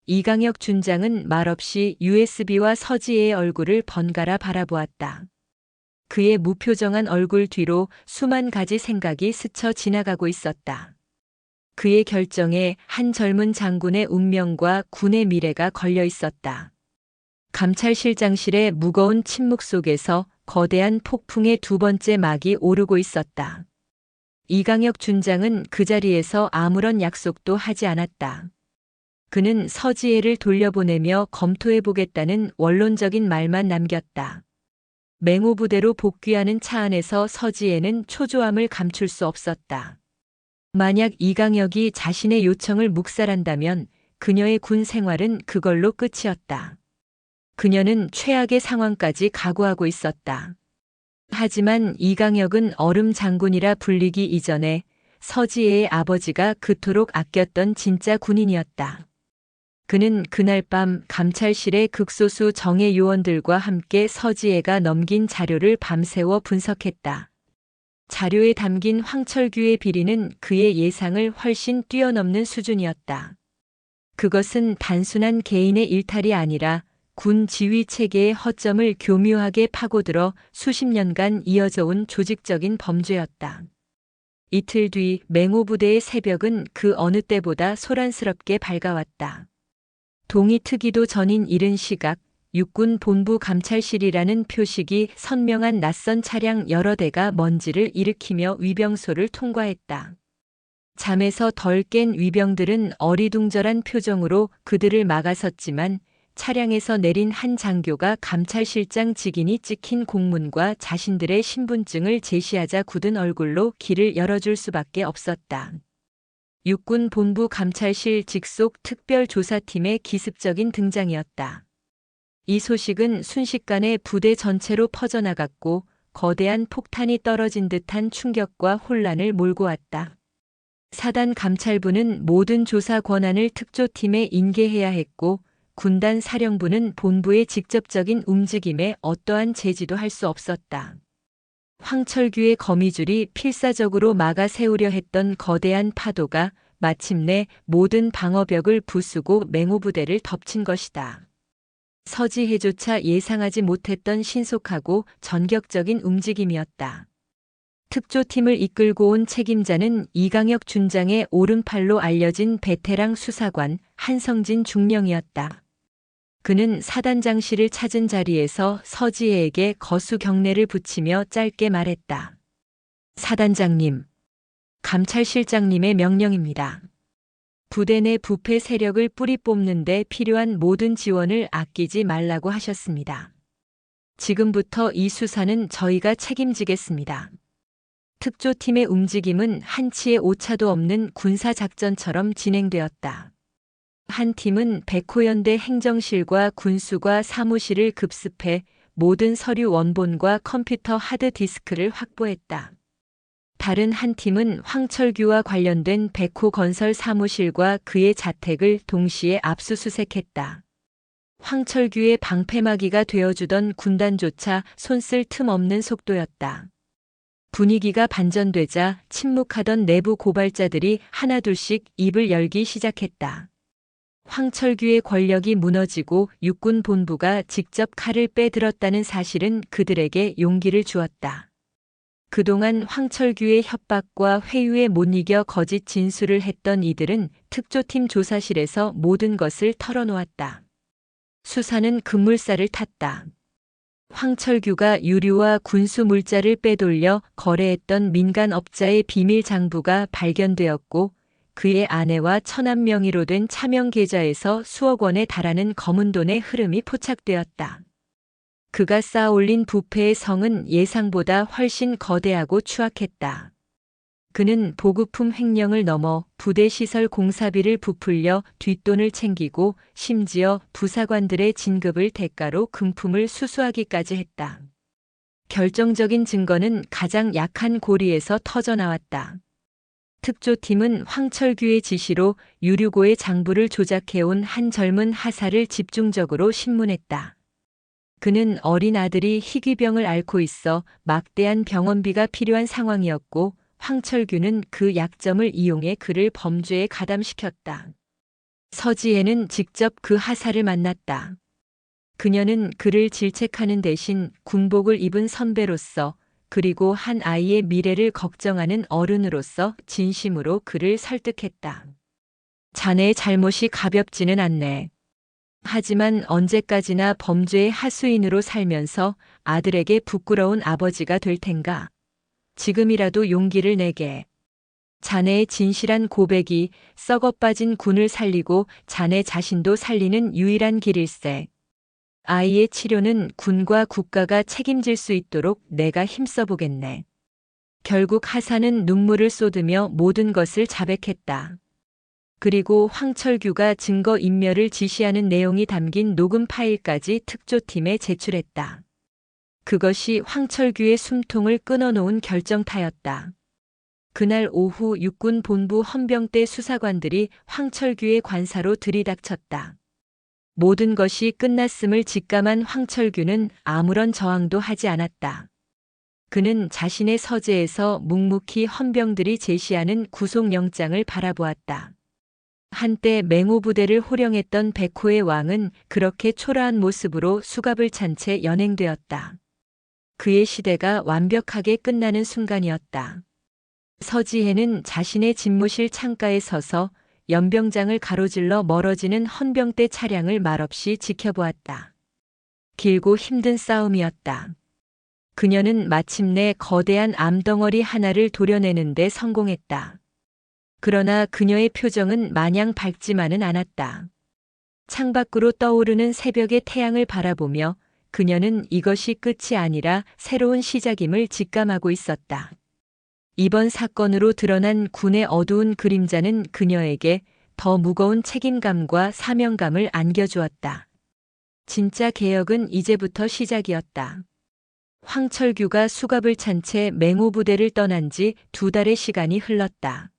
이강혁 준장은 말없이 USB와 서지혜의 얼굴을 번갈아 바라보았다. 그의 무표정한 얼굴 뒤로 수만 가지 생각이 스쳐 지나가고 있었다. 그의 결정에 한 젊은 장군의 운명과 군의 미래가 걸려 있었다. 감찰실장실의 무거운 침묵 속에서 거대한 폭풍의 두 번째 막이 오르고 있었다. 이강혁 준장은 그 자리에서 아무런 약속도 하지 않았다. 그는 서지혜를 돌려보내며 검토해보겠다는 원론적인 말만 남겼다. 맹호부대로 복귀하는 차 안에서 서지혜는 초조함을 감출 수 없었다. 만약 이강혁이 자신의 요청을 묵살한다면 그녀의 군 생활은 그걸로 끝이었다. 그녀는 최악의 상황까지 각오하고 있었다. 하지만 이강혁은 얼음 장군이라 불리기 이전에 서지혜의 아버지가 그토록 아꼈던 진짜 군인이었다. 그는 그날 밤 감찰실의 극소수 정예 요원들과 함께 서지혜가 넘긴 자료를 밤새워 분석했다. 자료에 담긴 황철규의 비리는 그의 예상을 훨씬 뛰어넘는 수준이었다. 그것은 단순한 개인의 일탈이 아니라 군 지휘 체계의 허점을 교묘하게 파고들어 수십 년간 이어져 온 조직적인 범죄였다. 이틀 뒤 맹호부대의 새벽은 그 어느 때보다 소란스럽게 밝아왔다. 동이트기도 전인 이른 시각 육군 본부 감찰실이라는 표식이 선명한 낯선 차량 여러 대가 먼지를 일으키며 위병소를 통과했다. 잠에서 덜 깬 위병들은 어리둥절한 표정으로 그들을 막아섰지만 차량에서 내린 한 장교가 감찰실장 직인이 찍힌 공문과 자신들의 신분증을 제시하자 굳은 얼굴로 길을 열어줄 수밖에 없었다. 육군 본부 감찰실 직속 특별조사팀의 기습적인 등장이었다. 이 소식은 순식간에 부대 전체로 퍼져나갔고 거대한 폭탄이 떨어진 듯한 충격과 혼란을 몰고 왔다. 사단 감찰부는 모든 조사 권한을 특조팀에 인계해야 했고 군단 사령부는 본부의 직접적인 움직임에 어떠한 제지도 할 수 없었다. 황철규의 거미줄이 필사적으로 막아 세우려 했던 거대한 파도가 마침내 모든 방어벽을 부수고 맹호부대를 덮친 것이다. 서지혜조차 예상하지 못했던 신속하고 전격적인 움직임이었다. 특조팀을 이끌고 온 책임자는 이강혁 준장의 오른팔로 알려진 베테랑 수사관 한성진 중령이었다. 그는 사단장실을 찾은 자리에서 서지혜에게 거수 경례를 붙이며 짧게 말했다. 사단장님, 감찰실장님의 명령입니다. 부대 내 부패 세력을 뿌리 뽑는 데 필요한 모든 지원을 아끼지 말라고 하셨습니다. 지금부터 이 수사는 저희가 책임지겠습니다. 특조팀의 움직임은 한치의 오차도 없는 군사작전처럼 진행되었다. 한 팀은 백호연대 행정실과 군수과 사무실을 급습해 모든 서류 원본과 컴퓨터 하드디스크를 확보했다. 다른 한 팀은 황철규와 관련된 백호건설 사무실과 그의 자택을 동시에 압수수색했다. 황철규의 방패막이가 되어주던 군단조차 손쓸 틈 없는 속도였다. 분위기가 반전되자 침묵하던 내부 고발자들이 하나둘씩 입을 열기 시작했다. 황철규의 권력이 무너지고 육군 본부가 직접 칼을 빼들었다는 사실은 그들에게 용기를 주었다. 그동안 황철규의 협박과 회유에 못 이겨 거짓 진술을 했던 이들은 특조팀 조사실에서 모든 것을 털어놓았다. 수사는 급물살을 탔다. 황철규가 유류와 군수 물자를 빼돌려 거래했던 민간업자의 비밀 장부가 발견되었고 그의 아내와 천안 명의로 된 차명 계좌에서 수억 원에 달하는 검은 돈의 흐름이 포착되었다. 그가 쌓아올린 부패의 성은 예상보다 훨씬 거대하고 추악했다. 그는 보급품 횡령을 넘어 부대 시설 공사비를 부풀려 뒷돈을 챙기고 심지어 부사관들의 진급을 대가로 금품을 수수하기까지 했다. 결정적인 증거는 가장 약한 고리에서 터져나왔다. 특조팀은 황철규의 지시로 유류고의 장부를 조작해온 한 젊은 하사를 집중적으로 신문했다. 그는 어린 아들이 희귀병을 앓고 있어 막대한 병원비가 필요한 상황이었고 황철규는 그 약점을 이용해 그를 범죄에 가담시켰다. 서지혜는 직접 그 하사를 만났다. 그녀는 그를 질책하는 대신 군복을 입은 선배로서 그리고 한 아이의 미래를 걱정하는 어른으로서 진심으로 그를 설득했다. 자네의 잘못이 가볍지는 않네. 하지만 언제까지나 범죄의 하수인으로 살면서 아들에게 부끄러운 아버지가 될 텐가. 지금이라도 용기를 내게. 자네의 진실한 고백이 썩어빠진 군을 살리고 자네 자신도 살리는 유일한 길일세. 아이의 치료는 군과 국가가 책임질 수 있도록 내가 힘써보겠네. 결국 하사는 눈물을 쏟으며 모든 것을 자백했다. 그리고 황철규가 증거인멸을 지시하는 내용이 담긴 녹음 파일까지 특조팀에 제출했다. 그것이 황철규의 숨통을 끊어놓은 결정타였다. 그날 오후 육군 본부 헌병대 수사관들이 황철규의 관사로 들이닥쳤다. 모든 것이 끝났음을 직감한 황철규는 아무런 저항도 하지 않았다. 그는 자신의 서재에서 묵묵히 헌병들이 제시하는 구속영장을 바라보았다. 한때 맹호부대를 호령했던 백호의 왕은 그렇게 초라한 모습으로 수갑을 찬 채 연행되었다. 그의 시대가 완벽하게 끝나는 순간이었다. 서지혜는 자신의 집무실 창가에 서서 연병장을 가로질러 멀어지는 헌병대 차량을 말없이 지켜보았다. 길고 힘든 싸움이었다. 그녀는 마침내 거대한 암덩어리 하나를 도려내는 데 성공했다. 그러나 그녀의 표정은 마냥 밝지만은 않았다. 창밖으로 떠오르는 새벽의 태양을 바라보며 그녀는 이것이 끝이 아니라 새로운 시작임을 직감하고 있었다. 이번 사건으로 드러난 군의 어두운 그림자는 그녀에게 더 무거운 책임감과 사명감을 안겨주었다. 진짜 개혁은 이제부터 시작이었다. 황철규가 수갑을 찬 채 맹호부대를 떠난 지 2달의 시간이 흘렀다.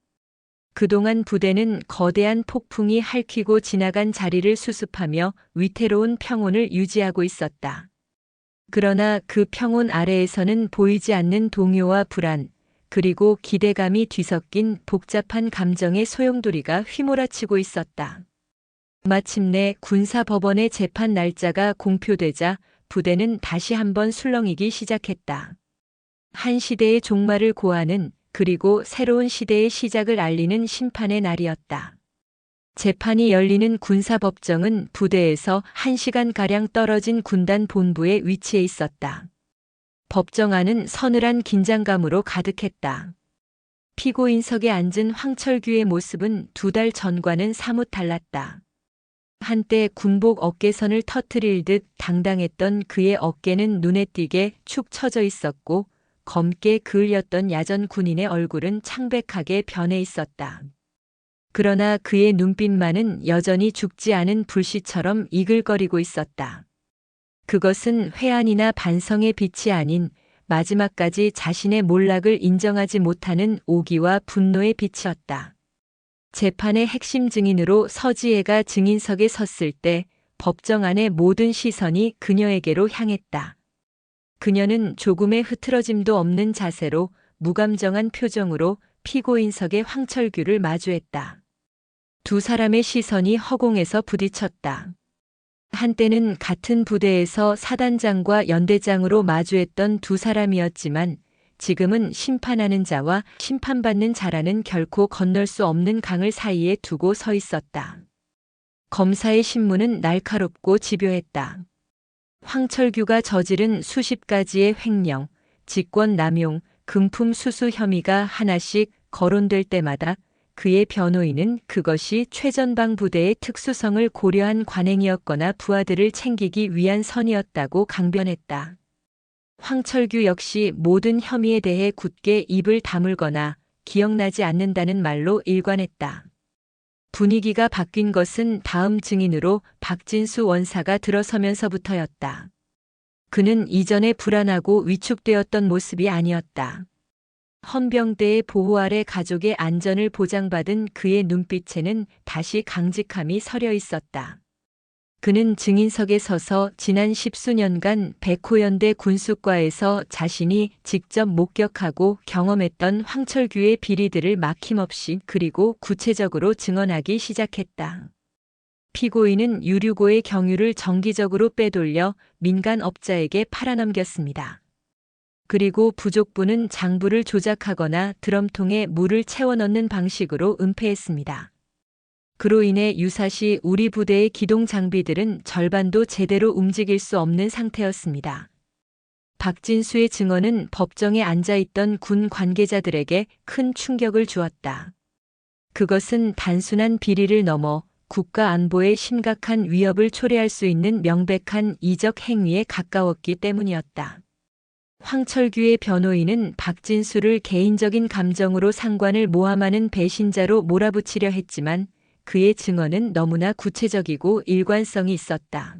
그동안 부대는 거대한 폭풍이 핥히고 지나간 자리를 수습하며 위태로운 평온을 유지하고 있었다. 그러나 그 평온 아래에서는 보이지 않는 동요와 불안, 그리고 기대감이 뒤섞인 복잡한 감정의 소용돌이가 휘몰아치고 있었다. 마침내 군사법원의 재판 날짜가 공표되자 부대는 다시 한번 술렁이기 시작했다. 한 시대의 종말을 고하는, 그리고 새로운 시대의 시작을 알리는 심판의 날이었다. 재판이 열리는 군사법정은 부대에서 1시간가량 떨어진 군단 본부에 위치해 있었다. 법정 안은 서늘한 긴장감으로 가득했다. 피고인석에 앉은 황철규의 모습은 2달 전과는 사뭇 달랐다. 한때 군복 어깨선을 터뜨릴 듯 당당했던 그의 어깨는 눈에 띄게 축 처져 있었고 검게 그을렸던 야전 군인의 얼굴은 창백하게 변해 있었다. 그러나 그의 눈빛만은 여전히 죽지 않은 불씨처럼 이글거리고 있었다. 그것은 회한이나 반성의 빛이 아닌 마지막까지 자신의 몰락을 인정하지 못하는 오기와 분노의 빛이었다. 재판의 핵심 증인으로 서지혜가 증인석에 섰을 때 법정 안의 모든 시선이 그녀에게로 향했다. 그녀는 조금의 흐트러짐도 없는 자세로 무감정한 표정으로 피고인석의 황철규를 마주했다. 두 사람의 시선이 허공에서 부딪혔다. 한때는 같은 부대에서 사단장과 연대장으로 마주했던 두 사람이었지만 지금은 심판하는 자와 심판받는 자라는 결코 건널 수 없는 강을 사이에 두고 서 있었다. 검사의 신문은 날카롭고 집요했다. 황철규가 저지른 수십 가지의 횡령, 직권 남용, 금품 수수 혐의가 하나씩 거론될 때마다 그의 변호인은 그것이 최전방 부대의 특수성을 고려한 관행이었거나 부하들을 챙기기 위한 선이었다고 강변했다. 황철규 역시 모든 혐의에 대해 굳게 입을 다물거나 기억나지 않는다는 말로 일관했다. 분위기가 바뀐 것은 다음 증인으로 박진수 원사가 들어서면서부터였다. 그는 이전에 불안하고 위축되었던 모습이 아니었다. 헌병대의 보호 아래 가족의 안전을 보장받은 그의 눈빛에는 다시 강직함이 서려 있었다. 그는 증인석에 서서 지난 10수년간 백호연대 군수과에서 자신이 직접 목격하고 경험했던 황철규의 비리들을 막힘없이 그리고 구체적으로 증언하기 시작했다. 피고인은 유류고의 경유를 정기적으로 빼돌려 민간 업자에게 팔아넘겼습니다. 그리고 부족부는 장부를 조작하거나 드럼통에 물을 채워 넣는 방식으로 은폐했습니다. 그로 인해 유사시 우리 부대의 기동 장비들은 절반도 제대로 움직일 수 없는 상태였습니다. 박진수의 증언은 법정에 앉아있던 군 관계자들에게 큰 충격을 주었다. 그것은 단순한 비리를 넘어 국가 안보에 심각한 위협을 초래할 수 있는 명백한 이적 행위에 가까웠기 때문이었다. 황철규의 변호인은 박진수를 개인적인 감정으로 상관을 모함하는 배신자로 몰아붙이려 했지만 그의 증언은 너무나 구체적이고 일관성이 있었다.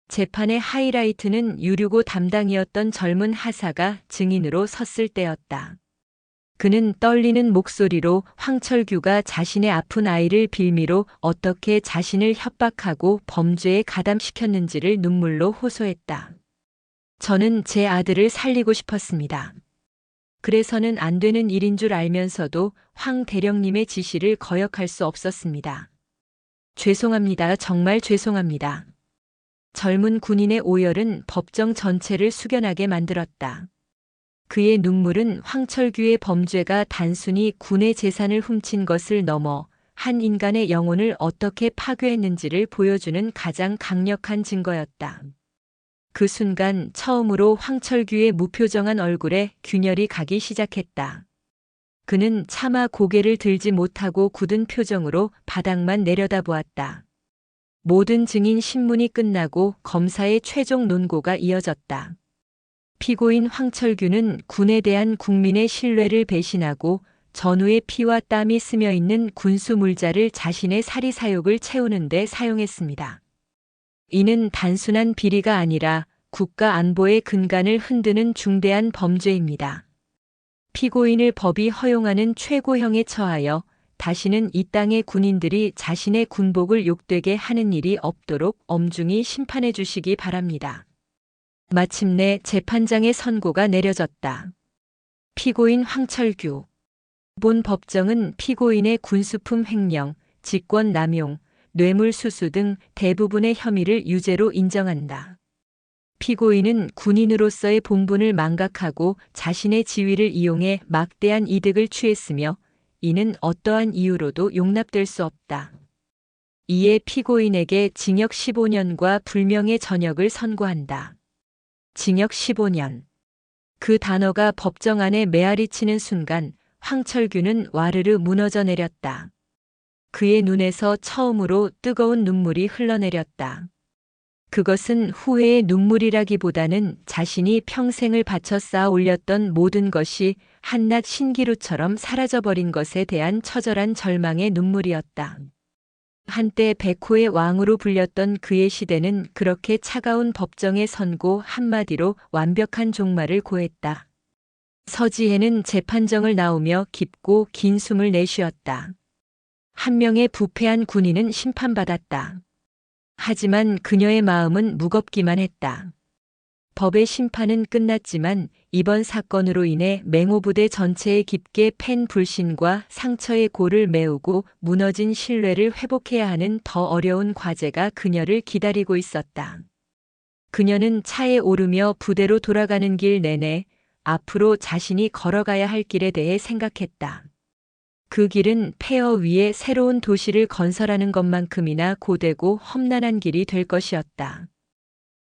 재판의 하이라이트는 유류고 담당이었던 젊은 하사가 증인으로 섰을 때였다. 그는 떨리는 목소리로 황철규가 자신의 아픈 아이를 빌미로 어떻게 자신을 협박하고 범죄에 가담시켰는지를 눈물로 호소했다. 저는 제 아들을 살리고 싶었습니다. 그래서는 안 되는 일인 줄 알면서도 황 대령님의 지시를 거역할 수 없었습니다. 죄송합니다. 정말 죄송합니다. 젊은 군인의 오열은 법정 전체를 숙연하게 만들었다. 그의 눈물은 황철규의 범죄가 단순히 군의 재산을 훔친 것을 넘어 한 인간의 영혼을 어떻게 파괴했는지를 보여주는 가장 강력한 증거였다. 그 순간 처음으로 황철규의 무표정한 얼굴에 균열이 가기 시작했다. 그는 차마 고개를 들지 못하고 굳은 표정으로 바닥만 내려다보았다. 모든 증인 신문이 끝나고 검사의 최종 논고가 이어졌다. 피고인 황철규는 군에 대한 국민의 신뢰를 배신하고 전우의 피와 땀이 스며 있는 군수 물자를 자신의 사리사욕을 채우는 데 사용했습니다. 이는 단순한 비리가 아니라 국가 안보의 근간을 흔드는 중대한 범죄입니다. 피고인을 법이 허용하는 최고형에 처하여 다시는 이 땅의 군인들이 자신의 군복을 욕되게 하는 일이 없도록 엄중히 심판해 주시기 바랍니다. 마침내 재판장의 선고가 내려졌다. 피고인 황철규. 본 법정은 피고인의 군수품 횡령, 직권 남용, 뇌물수수 등 대부분의 혐의를 유죄로 인정한다. 피고인은 군인으로서의 본분을 망각하고 자신의 지위를 이용해 막대한 이득을 취했으며 이는 어떠한 이유로도 용납될 수 없다. 이에 피고인에게 징역 15년과 불명예 전역을 선고한다. 징역 15년. 그 단어가 법정 안에 메아리 치는 순간 황철규는 와르르 무너져 내렸다. 그의 눈에서 처음으로 뜨거운 눈물이 흘러내렸다. 그것은 후회의 눈물이라기보다는 자신이 평생을 바쳐 쌓아 올렸던 모든 것이 한낱 신기루처럼 사라져버린 것에 대한 처절한 절망의 눈물이었다. 한때 백호의 왕으로 불렸던 그의 시대는 그렇게 차가운 법정의 선고 한마디로 완벽한 종말을 고했다. 서지혜는 재판정을 나오며 깊고 긴 숨을 내쉬었다. 한 명의 부패한 군인은 심판받았다. 하지만 그녀의 마음은 무겁기만 했다. 법의 심판은 끝났지만 이번 사건으로 인해 맹호부대 전체에 깊게 팬 불신과 상처의 골을 메우고 무너진 신뢰를 회복해야 하는 더 어려운 과제가 그녀를 기다리고 있었다. 그녀는 차에 오르며 부대로 돌아가는 길 내내 앞으로 자신이 걸어가야 할 길에 대해 생각했다. 그 길은 폐허 위에 새로운 도시를 건설하는 것만큼이나 고되고 험난한 길이 될 것이었다.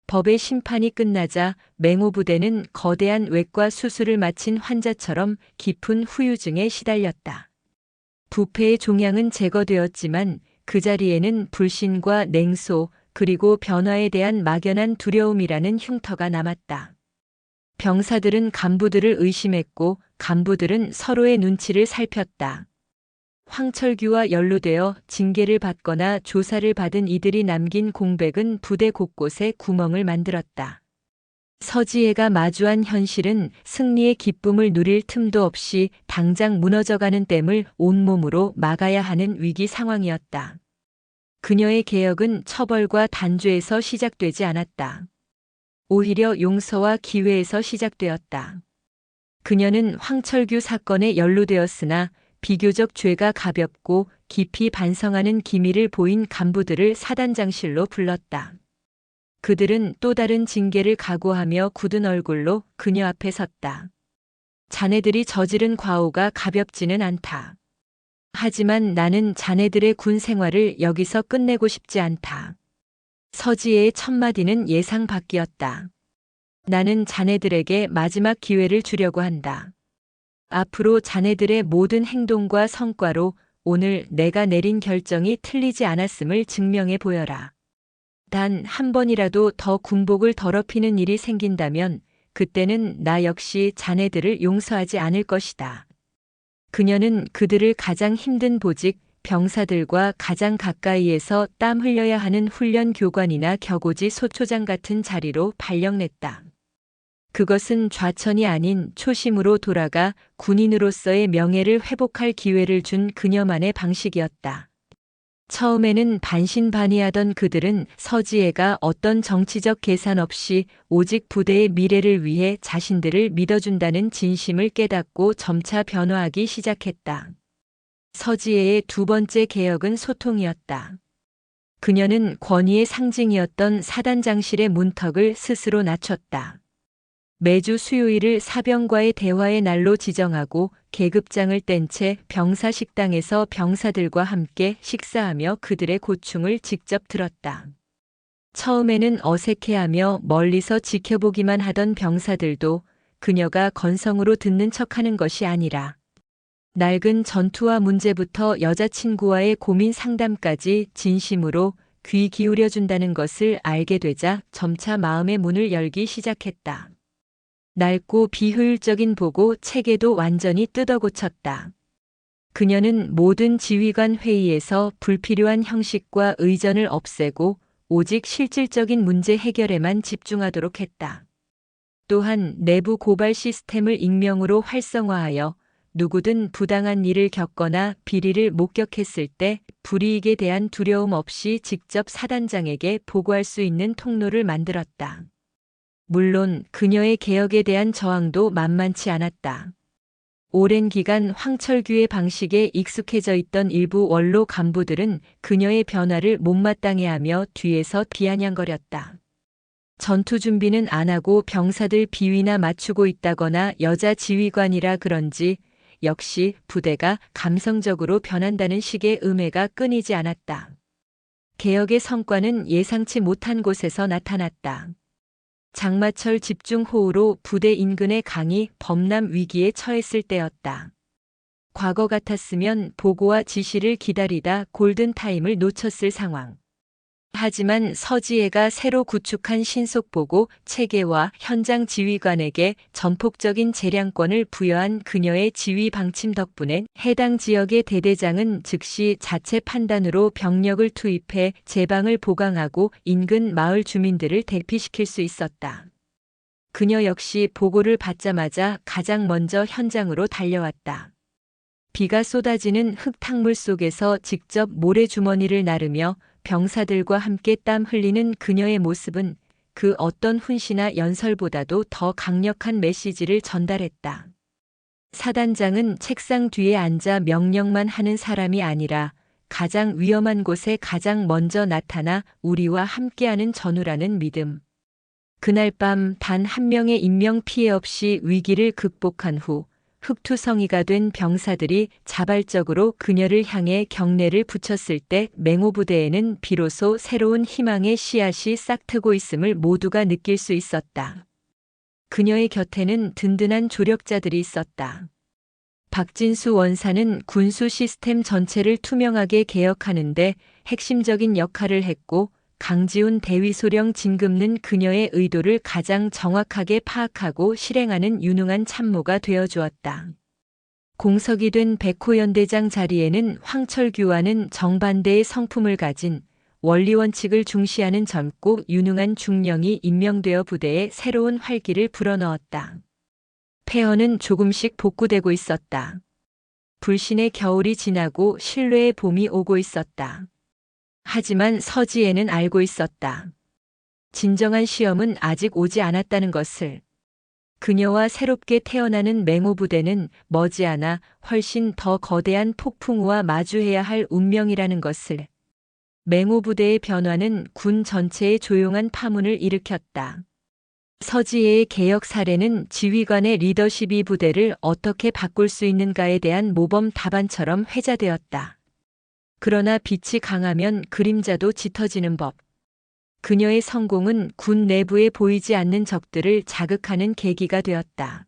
법의 심판이 끝나자 맹호부대는 거대한 외과 수술을 마친 환자처럼 깊은 후유증에 시달렸다. 부패의 종양은 제거되었지만 그 자리에는 불신과 냉소 그리고 변화에 대한 막연한 두려움이라는 흉터가 남았다. 병사들은 간부들을 의심했고 간부들은 서로의 눈치를 살폈다. 황철규와 연루되어 징계를 받거나 조사를 받은 이들이 남긴 공백은 부대 곳곳에 구멍을 만들었다. 서지혜가 마주한 현실은 승리의 기쁨을 누릴 틈도 없이 당장 무너져가는 댐을 온몸으로 막아야 하는 위기 상황이었다. 그녀의 개혁은 처벌과 단죄에서 시작되지 않았다. 오히려 용서와 기회에서 시작되었다. 그녀는 황철규 사건에 연루되었으나 비교적 죄가 가볍고 깊이 반성하는 기미를 보인 간부들을 사단장실로 불렀다. 그들은 또 다른 징계를 각오하며 굳은 얼굴로 그녀 앞에 섰다. 자네들이 저지른 과오가 가볍지는 않다. 하지만 나는 자네들의 군 생활을 여기서 끝내고 싶지 않다. 서지혜의 첫마디는 예상 밖이었다. 나는 자네들에게 마지막 기회를 주려고 한다. 앞으로 자네들의 모든 행동과 성과로 오늘 내가 내린 결정이 틀리지 않았음을 증명해 보여라. 단 한 번이라도 더 군복을 더럽히는 일이 생긴다면 그때는 나 역시 자네들을 용서하지 않을 것이다. 그녀는 그들을 가장 힘든 보직, 병사들과 가장 가까이에서 땀 흘려야 하는 훈련 교관이나 격오지 소초장 같은 자리로 발령냈다. 그것은 좌천이 아닌 초심으로 돌아가 군인으로서의 명예를 회복할 기회를 준 그녀만의 방식이었다. 처음에는 반신반의하던 그들은 서지혜가 어떤 정치적 계산 없이 오직 부대의 미래를 위해 자신들을 믿어준다는 진심을 깨닫고 점차 변화하기 시작했다. 서지혜의 두 번째 개혁은 소통이었다. 그녀는 권위의 상징이었던 사단장실의 문턱을 스스로 낮췄다. 매주 수요일을 사병과의 대화의 날로 지정하고 계급장을 뗀 채 병사 식당에서 병사들과 함께 식사하며 그들의 고충을 직접 들었다. 처음에는 어색해하며 멀리서 지켜보기만 하던 병사들도 그녀가 건성으로 듣는 척하는 것이 아니라 낡은 전투와 문제부터 여자친구와의 고민 상담까지 진심으로 귀 기울여준다는 것을 알게 되자 점차 마음의 문을 열기 시작했다. 낡고 비효율적인 보고 체계도 완전히 뜯어고쳤다. 그녀는 모든 지휘관 회의에서 불필요한 형식과 의전을 없애고 오직 실질적인 문제 해결에만 집중하도록 했다. 또한 내부 고발 시스템을 익명으로 활성화하여 누구든 부당한 일을 겪거나 비리를 목격했을 때 불이익에 대한 두려움 없이 직접 사단장에게 보고할 수 있는 통로를 만들었다. 물론 그녀의 개혁에 대한 저항도 만만치 않았다. 오랜 기간 황철규의 방식에 익숙해져 있던 일부 원로 간부들은 그녀의 변화를 못마땅해하며 뒤에서 비아냥거렸다. 전투 준비는 안 하고 병사들 비위나 맞추고 있다거나 여자 지휘관이라 그런지 역시 부대가 감성적으로 변한다는 식의 음해가 끊이지 않았다. 개혁의 성과는 예상치 못한 곳에서 나타났다. 장마철 집중호우로 부대 인근의 강이 범람 위기에 처했을 때였다. 과거 같았으면 보고와 지시를 기다리다 골든타임을 놓쳤을 상황. 하지만 서지혜가 새로 구축한 신속보고 체계와 현장 지휘관에게 전폭적인 재량권을 부여한 그녀의 지휘 방침 덕분에 해당 지역의 대대장은 즉시 자체 판단으로 병력을 투입해 제방을 보강하고 인근 마을 주민들을 대피시킬 수 있었다. 그녀 역시 보고를 받자마자 가장 먼저 현장으로 달려왔다. 비가 쏟아지는 흙탕물 속에서 직접 모래주머니를 나르며 병사들과 함께 땀 흘리는 그녀의 모습은 그 어떤 훈시나 연설보다도 더 강력한 메시지를 전달했다. 사단장은 책상 뒤에 앉아 명령만 하는 사람이 아니라 가장 위험한 곳에 가장 먼저 나타나 우리와 함께하는 전우라는 믿음. 그날 밤 단 한 명의 인명 피해 없이 위기를 극복한 후 흑투성이가 된 병사들이 자발적으로 그녀를 향해 경례를 붙였을 때 맹호부대에는 비로소 새로운 희망의 씨앗이 싹트고 있음을 모두가 느낄 수 있었다. 그녀의 곁에는 든든한 조력자들이 있었다. 박진수 원사는 군수 시스템 전체를 투명하게 개혁하는데 핵심적인 역할을 했고 강지훈 대위소령 진급는 그녀의 의도를 가장 정확하게 파악하고 실행하는 유능한 참모가 되어주었다. 공석이 된 백호연대장 자리에는 황철규와는 정반대의 성품을 가진 원리원칙을 중시하는 젊고 유능한 중령이 임명되어 부대에 새로운 활기를 불어넣었다. 폐허는 조금씩 복구되고 있었다. 불신의 겨울이 지나고 신뢰의 봄이 오고 있었다. 하지만 서지혜는 알고 있었다. 진정한 시험은 아직 오지 않았다는 것을. 그녀와 새롭게 태어나는 맹호부대는 머지않아 훨씬 더 거대한 폭풍우와 마주해야 할 운명이라는 것을. 맹호부대의 변화는 군 전체에 조용한 파문을 일으켰다. 서지혜의 개혁 사례는 지휘관의 리더십이 부대를 어떻게 바꿀 수 있는가에 대한 모범 답안처럼 회자되었다. 그러나 빛이 강하면 그림자도 짙어지는 법. 그녀의 성공은 군 내부에 보이지 않는 적들을 자극하는 계기가 되었다.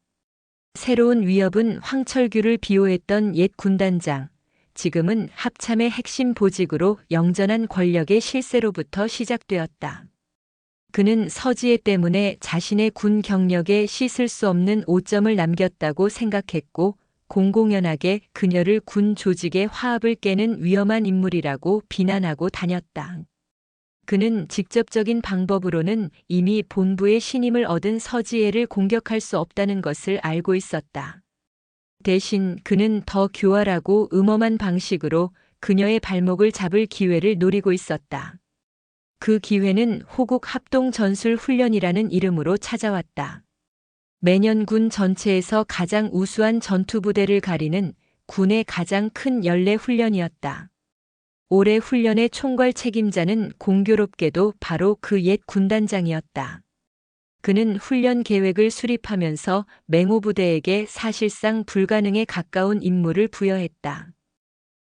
새로운 위협은 황철규를 비호했던 옛 군단장, 지금은 합참의 핵심 보직으로 영전한 권력의 실세로부터 시작되었다. 그는 서지혜 때문에 자신의 군 경력에 씻을 수 없는 오점을 남겼다고 생각했고 공공연하게 그녀를 군 조직의 화합을 깨는 위험한 인물이라고 비난하고 다녔다. 그는 직접적인 방법으로는 이미 본부의 신임을 얻은 서지혜를 공격할 수 없다는 것을 알고 있었다. 대신 그는 더 교활하고 음험한 방식으로 그녀의 발목을 잡을 기회를 노리고 있었다. 그 기회는 호국 합동 전술 훈련이라는 이름으로 찾아왔다. 매년 군 전체에서 가장 우수한 전투부대를 가리는 군의 가장 큰 연례 훈련이었다. 올해 훈련의 총괄 책임자는 공교롭게도 바로 그 옛 군단장이었다. 그는 훈련 계획을 수립하면서 맹호부대에게 사실상 불가능에 가까운 임무를 부여했다.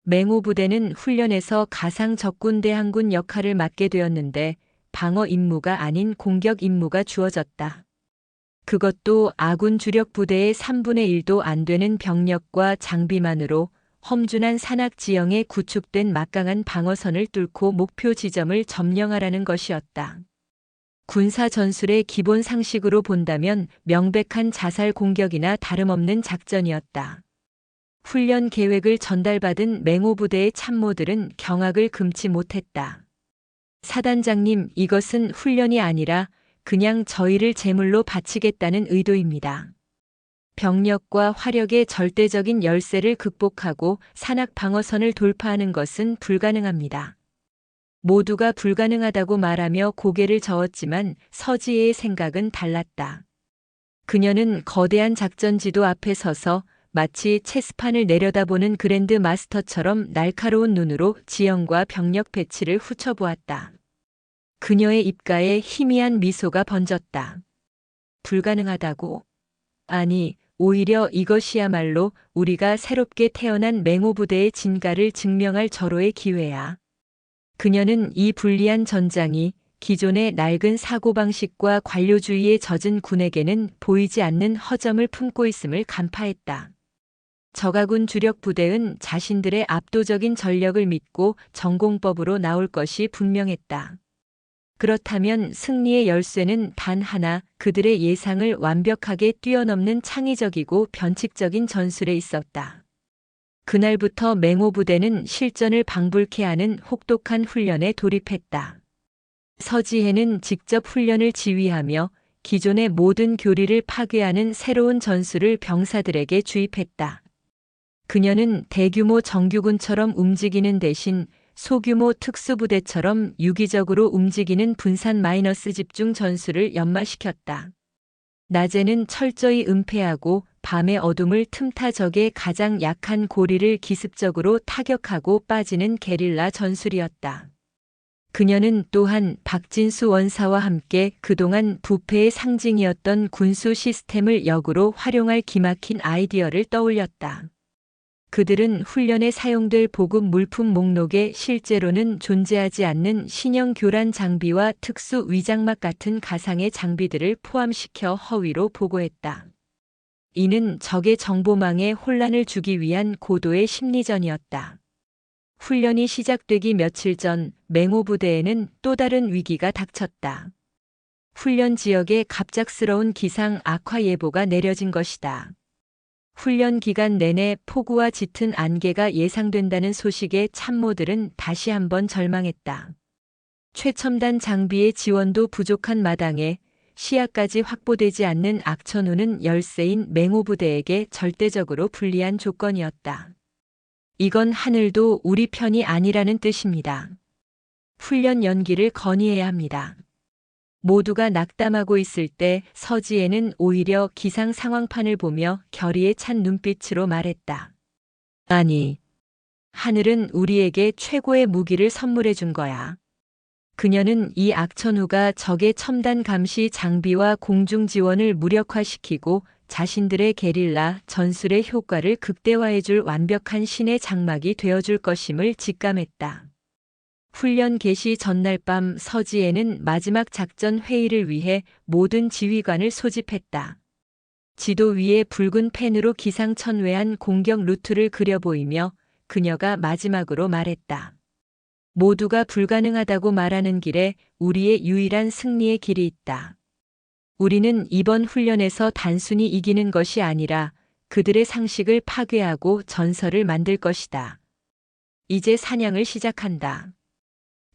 맹호부대는 훈련에서 가상 적군 대항군 역할을 맡게 되었는데 방어 임무가 아닌 공격 임무가 주어졌다. 그것도 아군 주력 부대의 3분의 1도 안 되는 병력과 장비만으로 험준한 산악 지형에 구축된 막강한 방어선을 뚫고 목표 지점을 점령하라는 것이었다. 군사 전술의 기본 상식으로 본다면 명백한 자살 공격이나 다름없는 작전이었다. 훈련 계획을 전달받은 맹호부대의 참모들은 경악을 금치 못했다. 사단장님, 이것은 훈련이 아니라 그냥 저희를 제물로 바치겠다는 의도입니다. 병력과 화력의 절대적인 열세를 극복하고 산악 방어선을 돌파하는 것은 불가능합니다. 모두가 불가능하다고 말하며 고개를 저었지만 서지혜의 생각은 달랐다. 그녀는 거대한 작전지도 앞에 서서 마치 체스판을 내려다보는 그랜드 마스터처럼 날카로운 눈으로 지형과 병력 배치를 훑어보았다. 그녀의 입가에 희미한 미소가 번졌다. 불가능하다고? 아니, 오히려 이것이야말로 우리가 새롭게 태어난 맹호부대의 진가를 증명할 절호의 기회야. 그녀는 이 불리한 전장이 기존의 낡은 사고방식과 관료주의에 젖은 군에게는 보이지 않는 허점을 품고 있음을 간파했다. 적아군 주력 부대는 자신들의 압도적인 전력을 믿고 전공법으로 나올 것이 분명했다. 그렇다면 승리의 열쇠는 단 하나, 그들의 예상을 완벽하게 뛰어넘는 창의적이고 변칙적인 전술에 있었다. 그날부터 맹호부대는 실전을 방불케 하는 혹독한 훈련에 돌입했다. 서지혜는 직접 훈련을 지휘하며 기존의 모든 교리를 파괴하는 새로운 전술을 병사들에게 주입했다. 그녀는 대규모 정규군처럼 움직이는 대신 소규모 특수부대처럼 유기적으로 움직이는 분산 마이너스 집중 전술을 연마시켰다. 낮에는 철저히 은폐하고 밤의 어둠을 틈타 적의 가장 약한 고리를 기습적으로 타격하고 빠지는 게릴라 전술이었다. 그녀는 또한 박진수 원사와 함께 그동안 부패의 상징이었던 군수 시스템을 역으로 활용할 기막힌 아이디어를 떠올렸다. 그들은 훈련에 사용될 보급 물품 목록에 실제로는 존재하지 않는 신형 교란 장비와 특수 위장막 같은 가상의 장비들을 포함시켜 허위로 보고했다. 이는 적의 정보망에 혼란을 주기 위한 고도의 심리전이었다. 훈련이 시작되기 며칠 전 맹호부대에는 또 다른 위기가 닥쳤다. 훈련 지역에 갑작스러운 기상 악화 예보가 내려진 것이다. 훈련 기간 내내 폭우와 짙은 안개가 예상된다는 소식에 참모들은 다시 한번 절망했다. 최첨단 장비의 지원도 부족한 마당에 시야까지 확보되지 않는 악천후는 열세인 맹호부대에게 절대적으로 불리한 조건이었다. 이건 하늘도 우리 편이 아니라는 뜻입니다. 훈련 연기를 건의해야 합니다. 모두가 낙담하고 있을 때 서지혜는 오히려 기상 상황판을 보며 결의에 찬 눈빛으로 말했다. 아니, 하늘은 우리에게 최고의 무기를 선물해 준 거야. 그녀는 이 악천후가 적의 첨단 감시 장비와 공중 지원을 무력화시키고 자신들의 게릴라 전술의 효과를 극대화해 줄 완벽한 신의 장막이 되어 줄 것임을 직감했다. 훈련 개시 전날 밤 서지혜는 마지막 작전 회의를 위해 모든 지휘관을 소집했다. 지도 위에 붉은 펜으로 기상천외한 공격 루트를 그려 보이며 그녀가 마지막으로 말했다. 모두가 불가능하다고 말하는 길에 우리의 유일한 승리의 길이 있다. 우리는 이번 훈련에서 단순히 이기는 것이 아니라 그들의 상식을 파괴하고 전설을 만들 것이다. 이제 사냥을 시작한다.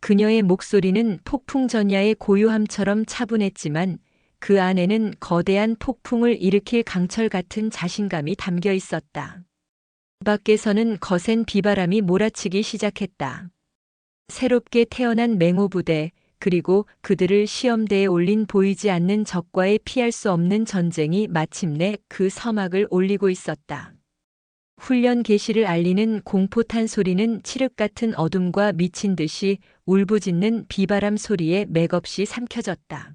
그녀의 목소리는 폭풍 전야의 고요함처럼 차분했지만 그 안에는 거대한 폭풍을 일으킬 강철 같은 자신감이 담겨 있었다. 밖에서는 거센 비바람이 몰아치기 시작했다. 새롭게 태어난 맹호부대, 그리고 그들을 시험대에 올린 보이지 않는 적과의 피할 수 없는 전쟁이 마침내 그 서막을 올리고 있었다. 훈련 개시를 알리는 공포탄 소리는 칠흑 같은 어둠과 미친 듯이 울부짖는 비바람 소리에 맥없이 삼켜졌다.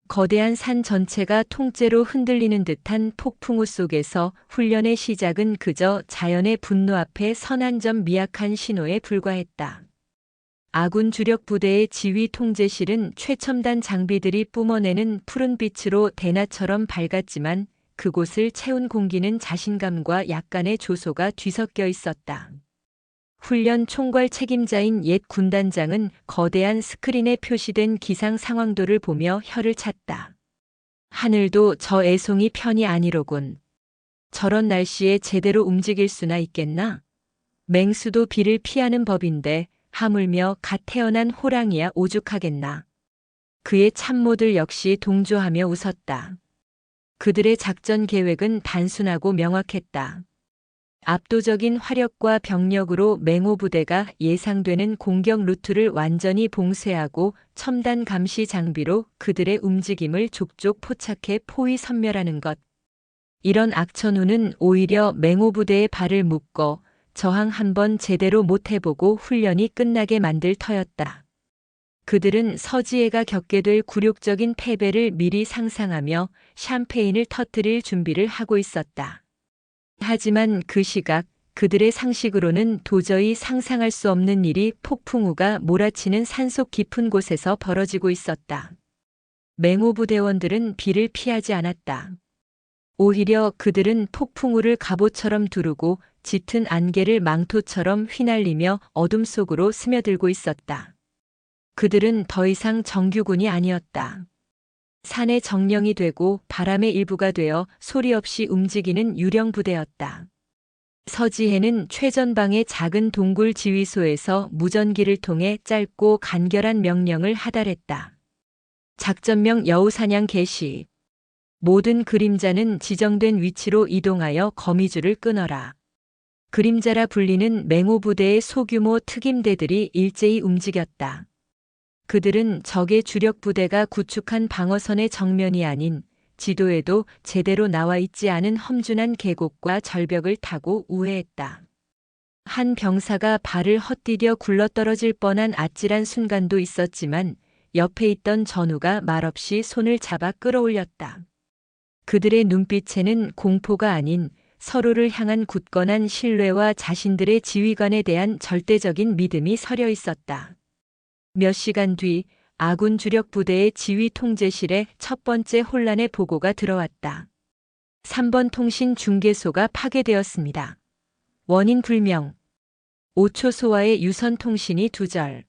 거대한 산 전체가 통째로 흔들리는 듯한 폭풍우 속에서 훈련의 시작은 그저 자연의 분노 앞에 선한 점 미약한 신호에 불과했다. 아군 주력 부대의 지휘 통제실은 최첨단 장비들이 뿜어내는 푸른 빛으로 대낮처럼 밝았지만 그곳을 채운 공기는 자신감과 약간의 조소가 뒤섞여 있었다. 훈련 총괄 책임자인 옛 군단장은 거대한 스크린에 표시된 기상 상황도를 보며 혀를 찼다. 하늘도 저 애송이 편이 아니로군. 저런 날씨에 제대로 움직일 수나 있겠나? 맹수도 비를 피하는 법인데 하물며 갓 태어난 호랑이야 오죽하겠나. 그의 참모들 역시 동조하며 웃었다. 그들의 작전 계획은 단순하고 명확했다. 압도적인 화력과 병력으로 맹호 부대가 예상되는 공격 루트를 완전히 봉쇄하고 첨단 감시 장비로 그들의 움직임을 족족 포착해 포위 섬멸하는 것. 이런 악천후는 오히려 맹호 부대의 발을 묶어 저항 한번 제대로 못 해보고 훈련이 끝나게 만들 터였다. 그들은 서지혜가 겪게 될 굴욕적인 패배를 미리 상상하며 샴페인을 터뜨릴 준비를 하고 있었다. 하지만 그 시각 그들의 상식으로는 도저히 상상할 수 없는 일이 폭풍우가 몰아치는 산속 깊은 곳에서 벌어지고 있었다. 맹호 부대원들은 비를 피하지 않았다. 오히려 그들은 폭풍우를 갑옷처럼 두르고 짙은 안개를 망토처럼 휘날리며 어둠 속으로 스며들고 있었다. 그들은 더 이상 정규군이 아니었다. 산의 정령이 되고 바람의 일부가 되어 소리 없이 움직이는 유령 부대였다. 서지혜는 최전방의 작은 동굴 지휘소에서 무전기를 통해 짧고 간결한 명령을 하달했다. 작전명 여우사냥 개시. 모든 그림자는 지정된 위치로 이동하여 거미줄을 끊어라. 그림자라 불리는 맹호 부대의 소규모 특임대들이 일제히 움직였다. 그들은 적의 주력 부대가 구축한 방어선의 정면이 아닌 지도에도 제대로 나와 있지 않은 험준한 계곡과 절벽을 타고 우회했다. 한 병사가 발을 헛디뎌 굴러떨어질 뻔한 아찔한 순간도 있었지만 옆에 있던 전우가 말없이 손을 잡아 끌어올렸다. 그들의 눈빛에는 공포가 아닌 서로를 향한 굳건한 신뢰와 자신들의 지휘관에 대한 절대적인 믿음이 서려 있었다. 몇 시간 뒤 아군 주력 부대의 지휘 통제실에 첫 번째 혼란의 보고가 들어왔다. 3번 통신 중계소가 파괴되었습니다. 원인 불명. 5초 소와의 유선 통신이 두절.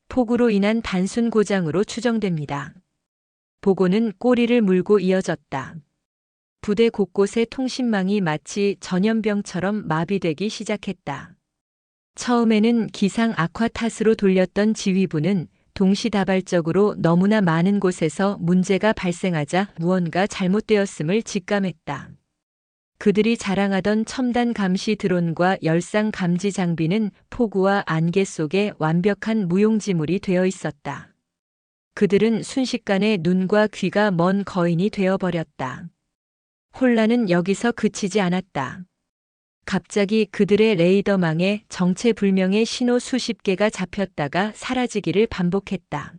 폭우로 인한 단순 고장으로 추정됩니다. 보고는 꼬리를 물고 이어졌다. 부대 곳곳의 통신망이 마치 전염병처럼 마비되기 시작했다. 처음에는 기상 악화 탓으로 돌렸던 지휘부는 동시다발적으로 너무나 많은 곳에서 문제가 발생하자 무언가 잘못되었음을 직감했다. 그들이 자랑하던 첨단 감시 드론과 열상 감지 장비는 폭우와 안개 속에 완벽한 무용지물이 되어 있었다. 그들은 순식간에 눈과 귀가 먼 거인이 되어버렸다. 혼란은 여기서 그치지 않았다. 갑자기 그들의 레이더망에 정체불명의 신호 수십 개가 잡혔다가 사라지기를 반복했다.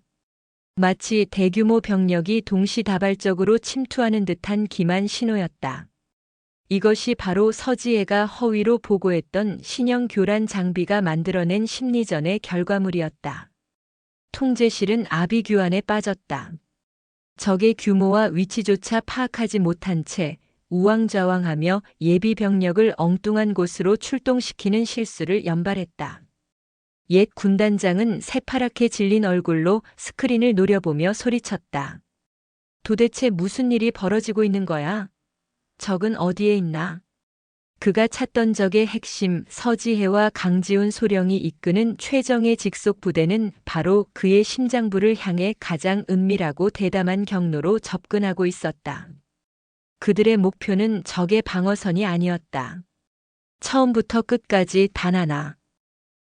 마치 대규모 병력이 동시다발적으로 침투하는 듯한 기만 신호였다. 이것이 바로 서지혜가 허위로 보고했던 신형 교란 장비가 만들어낸 심리전의 결과물이었다. 통제실은 아비규환에 빠졌다. 적의 규모와 위치조차 파악하지 못한 채 우왕좌왕하며 예비 병력을 엉뚱한 곳으로 출동시키는 실수를 연발했다. 옛 군단장은 새파랗게 질린 얼굴로 스크린을 노려보며 소리쳤다. 도대체 무슨 일이 벌어지고 있는 거야? 적은 어디에 있나? 그가 찾던 적의 핵심 서지혜와 강지훈 소령이 이끄는 최정예 직속 부대는 바로 그의 심장부를 향해 가장 은밀하고 대담한 경로로 접근하고 있었다. 그들의 목표는 적의 방어선이 아니었다. 처음부터 끝까지 단 하나.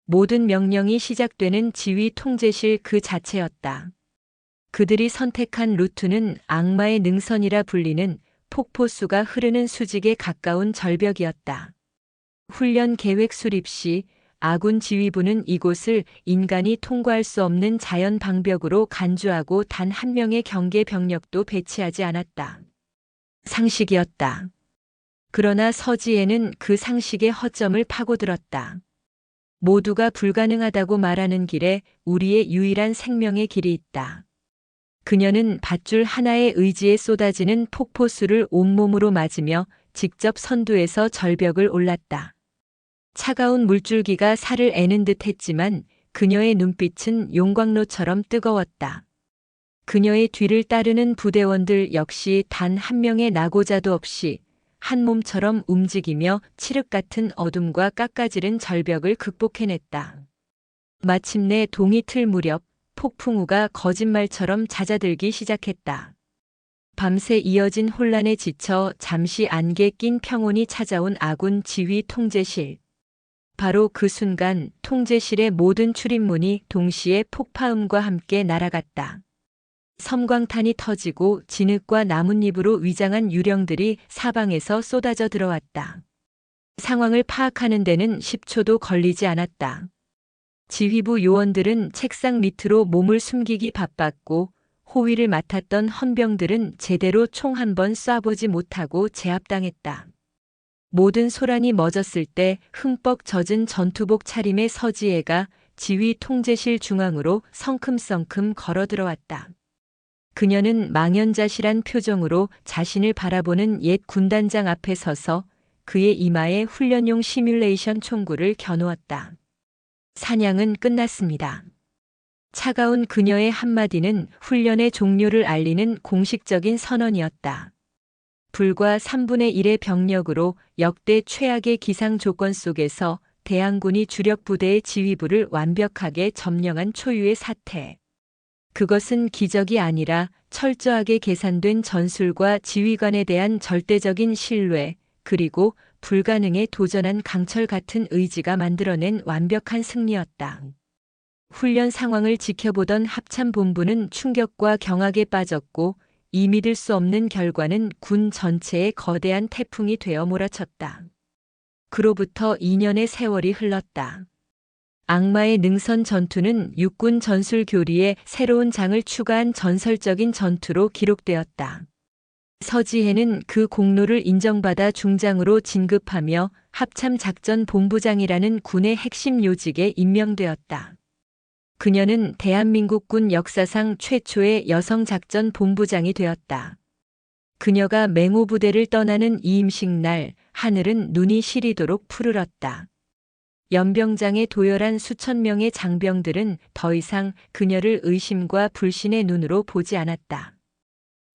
모든 명령이 시작되는 지휘 통제실 그 자체였다. 그들이 선택한 루트는 악마의 능선이라 불리는 폭포수가 흐르는 수직에 가까운 절벽이었다. 훈련 계획 수립 시 아군 지휘부는 이곳을 인간이 통과할 수 없는 자연 방벽으로 간주하고 단 한 명의 경계 병력도 배치하지 않았다. 상식이었다. 그러나 서지혜는 그 상식의 허점을 파고들었다. 모두가 불가능하다고 말하는 길에 우리의 유일한 생명의 길이 있다. 그녀는 밧줄 하나의 의지에 쏟아지는 폭포수를 온몸으로 맞으며 직접 선두에서 절벽을 올랐다. 차가운 물줄기가 살을 애는 듯 했지만 그녀의 눈빛은 용광로처럼 뜨거웠다. 그녀의 뒤를 따르는 부대원들 역시 단 한 명의 낙오자도 없이 한 몸처럼 움직이며 칠흑 같은 어둠과 깎아지른 절벽을 극복해냈다. 마침내 동이틀 무렵 폭풍우가 거짓말처럼 잦아들기 시작했다. 밤새 이어진 혼란에 지쳐 잠시 안개 낀 평온이 찾아온 아군 지휘 통제실. 바로 그 순간 통제실의 모든 출입문이 동시에 폭파음과 함께 날아갔다. 섬광탄이 터지고 진흙과 나뭇잎으로 위장한 유령들이 사방에서 쏟아져 들어왔다. 상황을 파악하는 데는 10초도 걸리지 않았다. 지휘부 요원들은 책상 밑으로 몸을 숨기기 바빴고 호위를 맡았던 헌병들은 제대로 총 한 번 쏴보지 못하고 제압당했다. 모든 소란이 멎었을 때 흠뻑 젖은 전투복 차림의 서지혜가 지휘 통제실 중앙으로 성큼성큼 걸어 들어왔다. 그녀는 망연자실한 표정으로 자신을 바라보는 옛 군단장 앞에 서서 그의 이마에 훈련용 시뮬레이션 총구를 겨누었다. 사냥은 끝났습니다. 차가운 그녀의 한마디는 훈련의 종료를 알리는 공식적인 선언이었다. 불과 3분의 1의 병력으로 역대 최악의 기상 조건 속에서 대항군이 주력 부대의 지휘부를 완벽하게 점령한 초유의 사태. 그것은 기적이 아니라 철저하게 계산된 전술과 지휘관에 대한 절대적인 신뢰, 그리고 불가능에 도전한 강철 같은 의지가 만들어낸 완벽한 승리였다. 훈련 상황을 지켜보던 합참본부는 충격과 경악에 빠졌고 이 믿을 수 없는 결과는 군 전체에 거대한 태풍이 되어 몰아쳤다. 그로부터 2년의 세월이 흘렀다. 악마의 능선 전투는 육군 전술 교리에 새로운 장을 추가한 전설적인 전투로 기록되었다. 서지혜는 그 공로를 인정받아 중장으로 진급하며 합참작전본부장이라는 군의 핵심 요직에 임명되었다. 그녀는 대한민국군 역사상 최초의 여성 작전본부장이 되었다. 그녀가 맹호부대를 떠나는 이임식 날 하늘은 눈이 시리도록 푸르렀다. 연병장에 도열한 수천 명의 장병들은 더 이상 그녀를 의심과 불신의 눈으로 보지 않았다.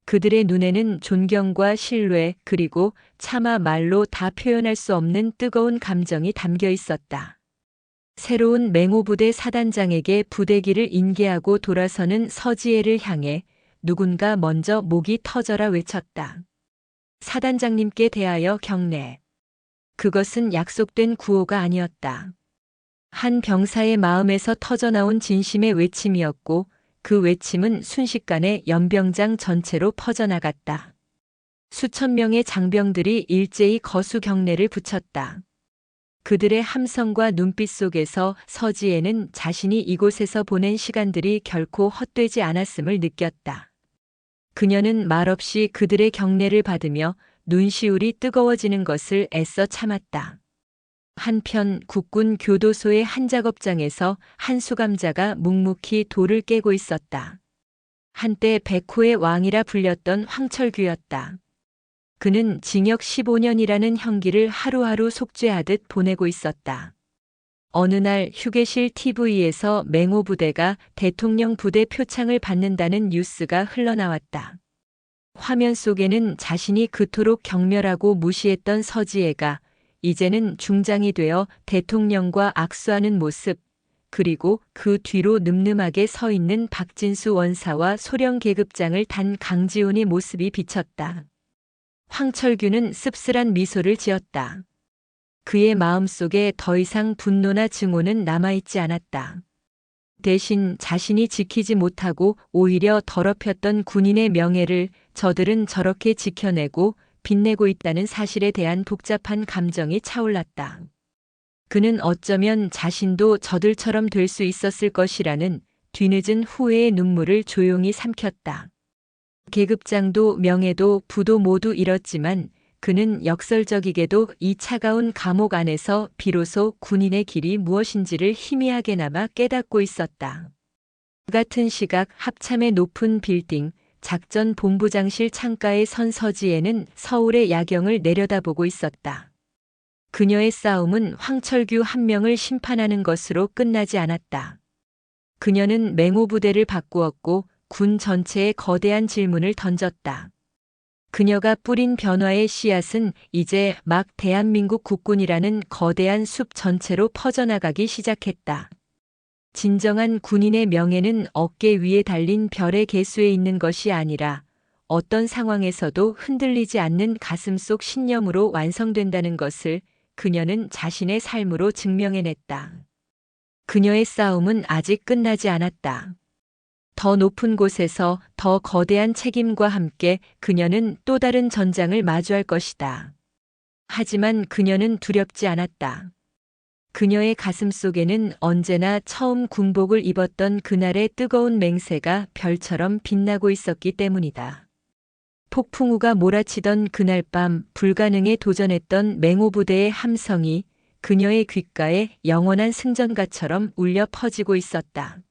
그들의 눈에는 존경과 신뢰 그리고 차마 말로 다 표현할 수 없는 뜨거운 감정이 담겨 있었다. 새로운 맹호부대 사단장에게 부대기를 인계하고 돌아서는 서지혜를 향해 누군가 먼저 목이 터져라 외쳤다. 사단장님께 대하여 경례. 그것은 약속된 구호가 아니었다. 한 병사의 마음에서 터져나온 진심의 외침이었고 그 외침은 순식간에 연병장 전체로 퍼져나갔다. 수천 명의 장병들이 일제히 거수 경례를 붙였다. 그들의 함성과 눈빛 속에서 서지혜는 자신이 이곳에서 보낸 시간들이 결코 헛되지 않았음을 느꼈다. 그녀는 말없이 그들의 경례를 받으며 눈시울이 뜨거워지는 것을 애써 참았다. 한편 국군 교도소의 한 작업장에서 한 수감자가 묵묵히 돌을 깨고 있었다. 한때 백호의 왕이라 불렸던 황철규였다. 그는 징역 15년이라는 형기를 하루하루 속죄하듯 보내고 있었다. 어느 날 휴게실 TV에서 맹호 부대가 대통령 부대 표창을 받는다는 뉴스가 흘러나왔다. 화면 속에는 자신이 그토록 경멸하고 무시했던 서지혜가 이제는 중장이 되어 대통령과 악수하는 모습, 그리고 그 뒤로 늠름하게 서 있는 박진수 원사와 소령 계급장을 단 강지훈의 모습이 비쳤다. 황철규는 씁쓸한 미소를 지었다. 그의 마음속에 더 이상 분노나 증오는 남아있지 않았다. 대신 자신이 지키지 못하고 오히려 더럽혔던 군인의 명예를 저들은 저렇게 지켜내고 빛내고 있다는 사실에 대한 복잡한 감정이 차올랐다. 그는 어쩌면 자신도 저들처럼 될 수 있었을 것이라는 뒤늦은 후회의 눈물을 조용히 삼켰다. 계급장도 명예도 부도 모두 잃었지만 그는 역설적이게도 이 차가운 감옥 안에서 비로소 군인의 길이 무엇인지를 희미하게나마 깨닫고 있었다. 그 같은 시각 합참의 높은 빌딩, 작전 본부장실 창가에 선 서지혜는 서울의 야경을 내려다보고 있었다. 그녀의 싸움은 황철규 한 명을 심판하는 것으로 끝나지 않았다. 그녀는 맹호 부대를 바꾸었고 군 전체에 거대한 질문을 던졌다. 그녀가 뿌린 변화의 씨앗은 이제 막 대한민국 국군이라는 거대한 숲 전체로 퍼져나가기 시작했다. 진정한 군인의 명예는 어깨 위에 달린 별의 개수에 있는 것이 아니라 어떤 상황에서도 흔들리지 않는 가슴속 신념으로 완성된다는 것을 그녀는 자신의 삶으로 증명해냈다. 그녀의 싸움은 아직 끝나지 않았다. 더 높은 곳에서 더 거대한 책임과 함께 그녀는 또 다른 전장을 마주할 것이다. 하지만 그녀는 두렵지 않았다. 그녀의 가슴 속에는 언제나 처음 군복을 입었던 그날의 뜨거운 맹세가 별처럼 빛나고 있었기 때문이다. 폭풍우가 몰아치던 그날 밤 불가능에 도전했던 맹호 부대의 함성이 그녀의 귓가에 영원한 승전가처럼 울려 퍼지고 있었다.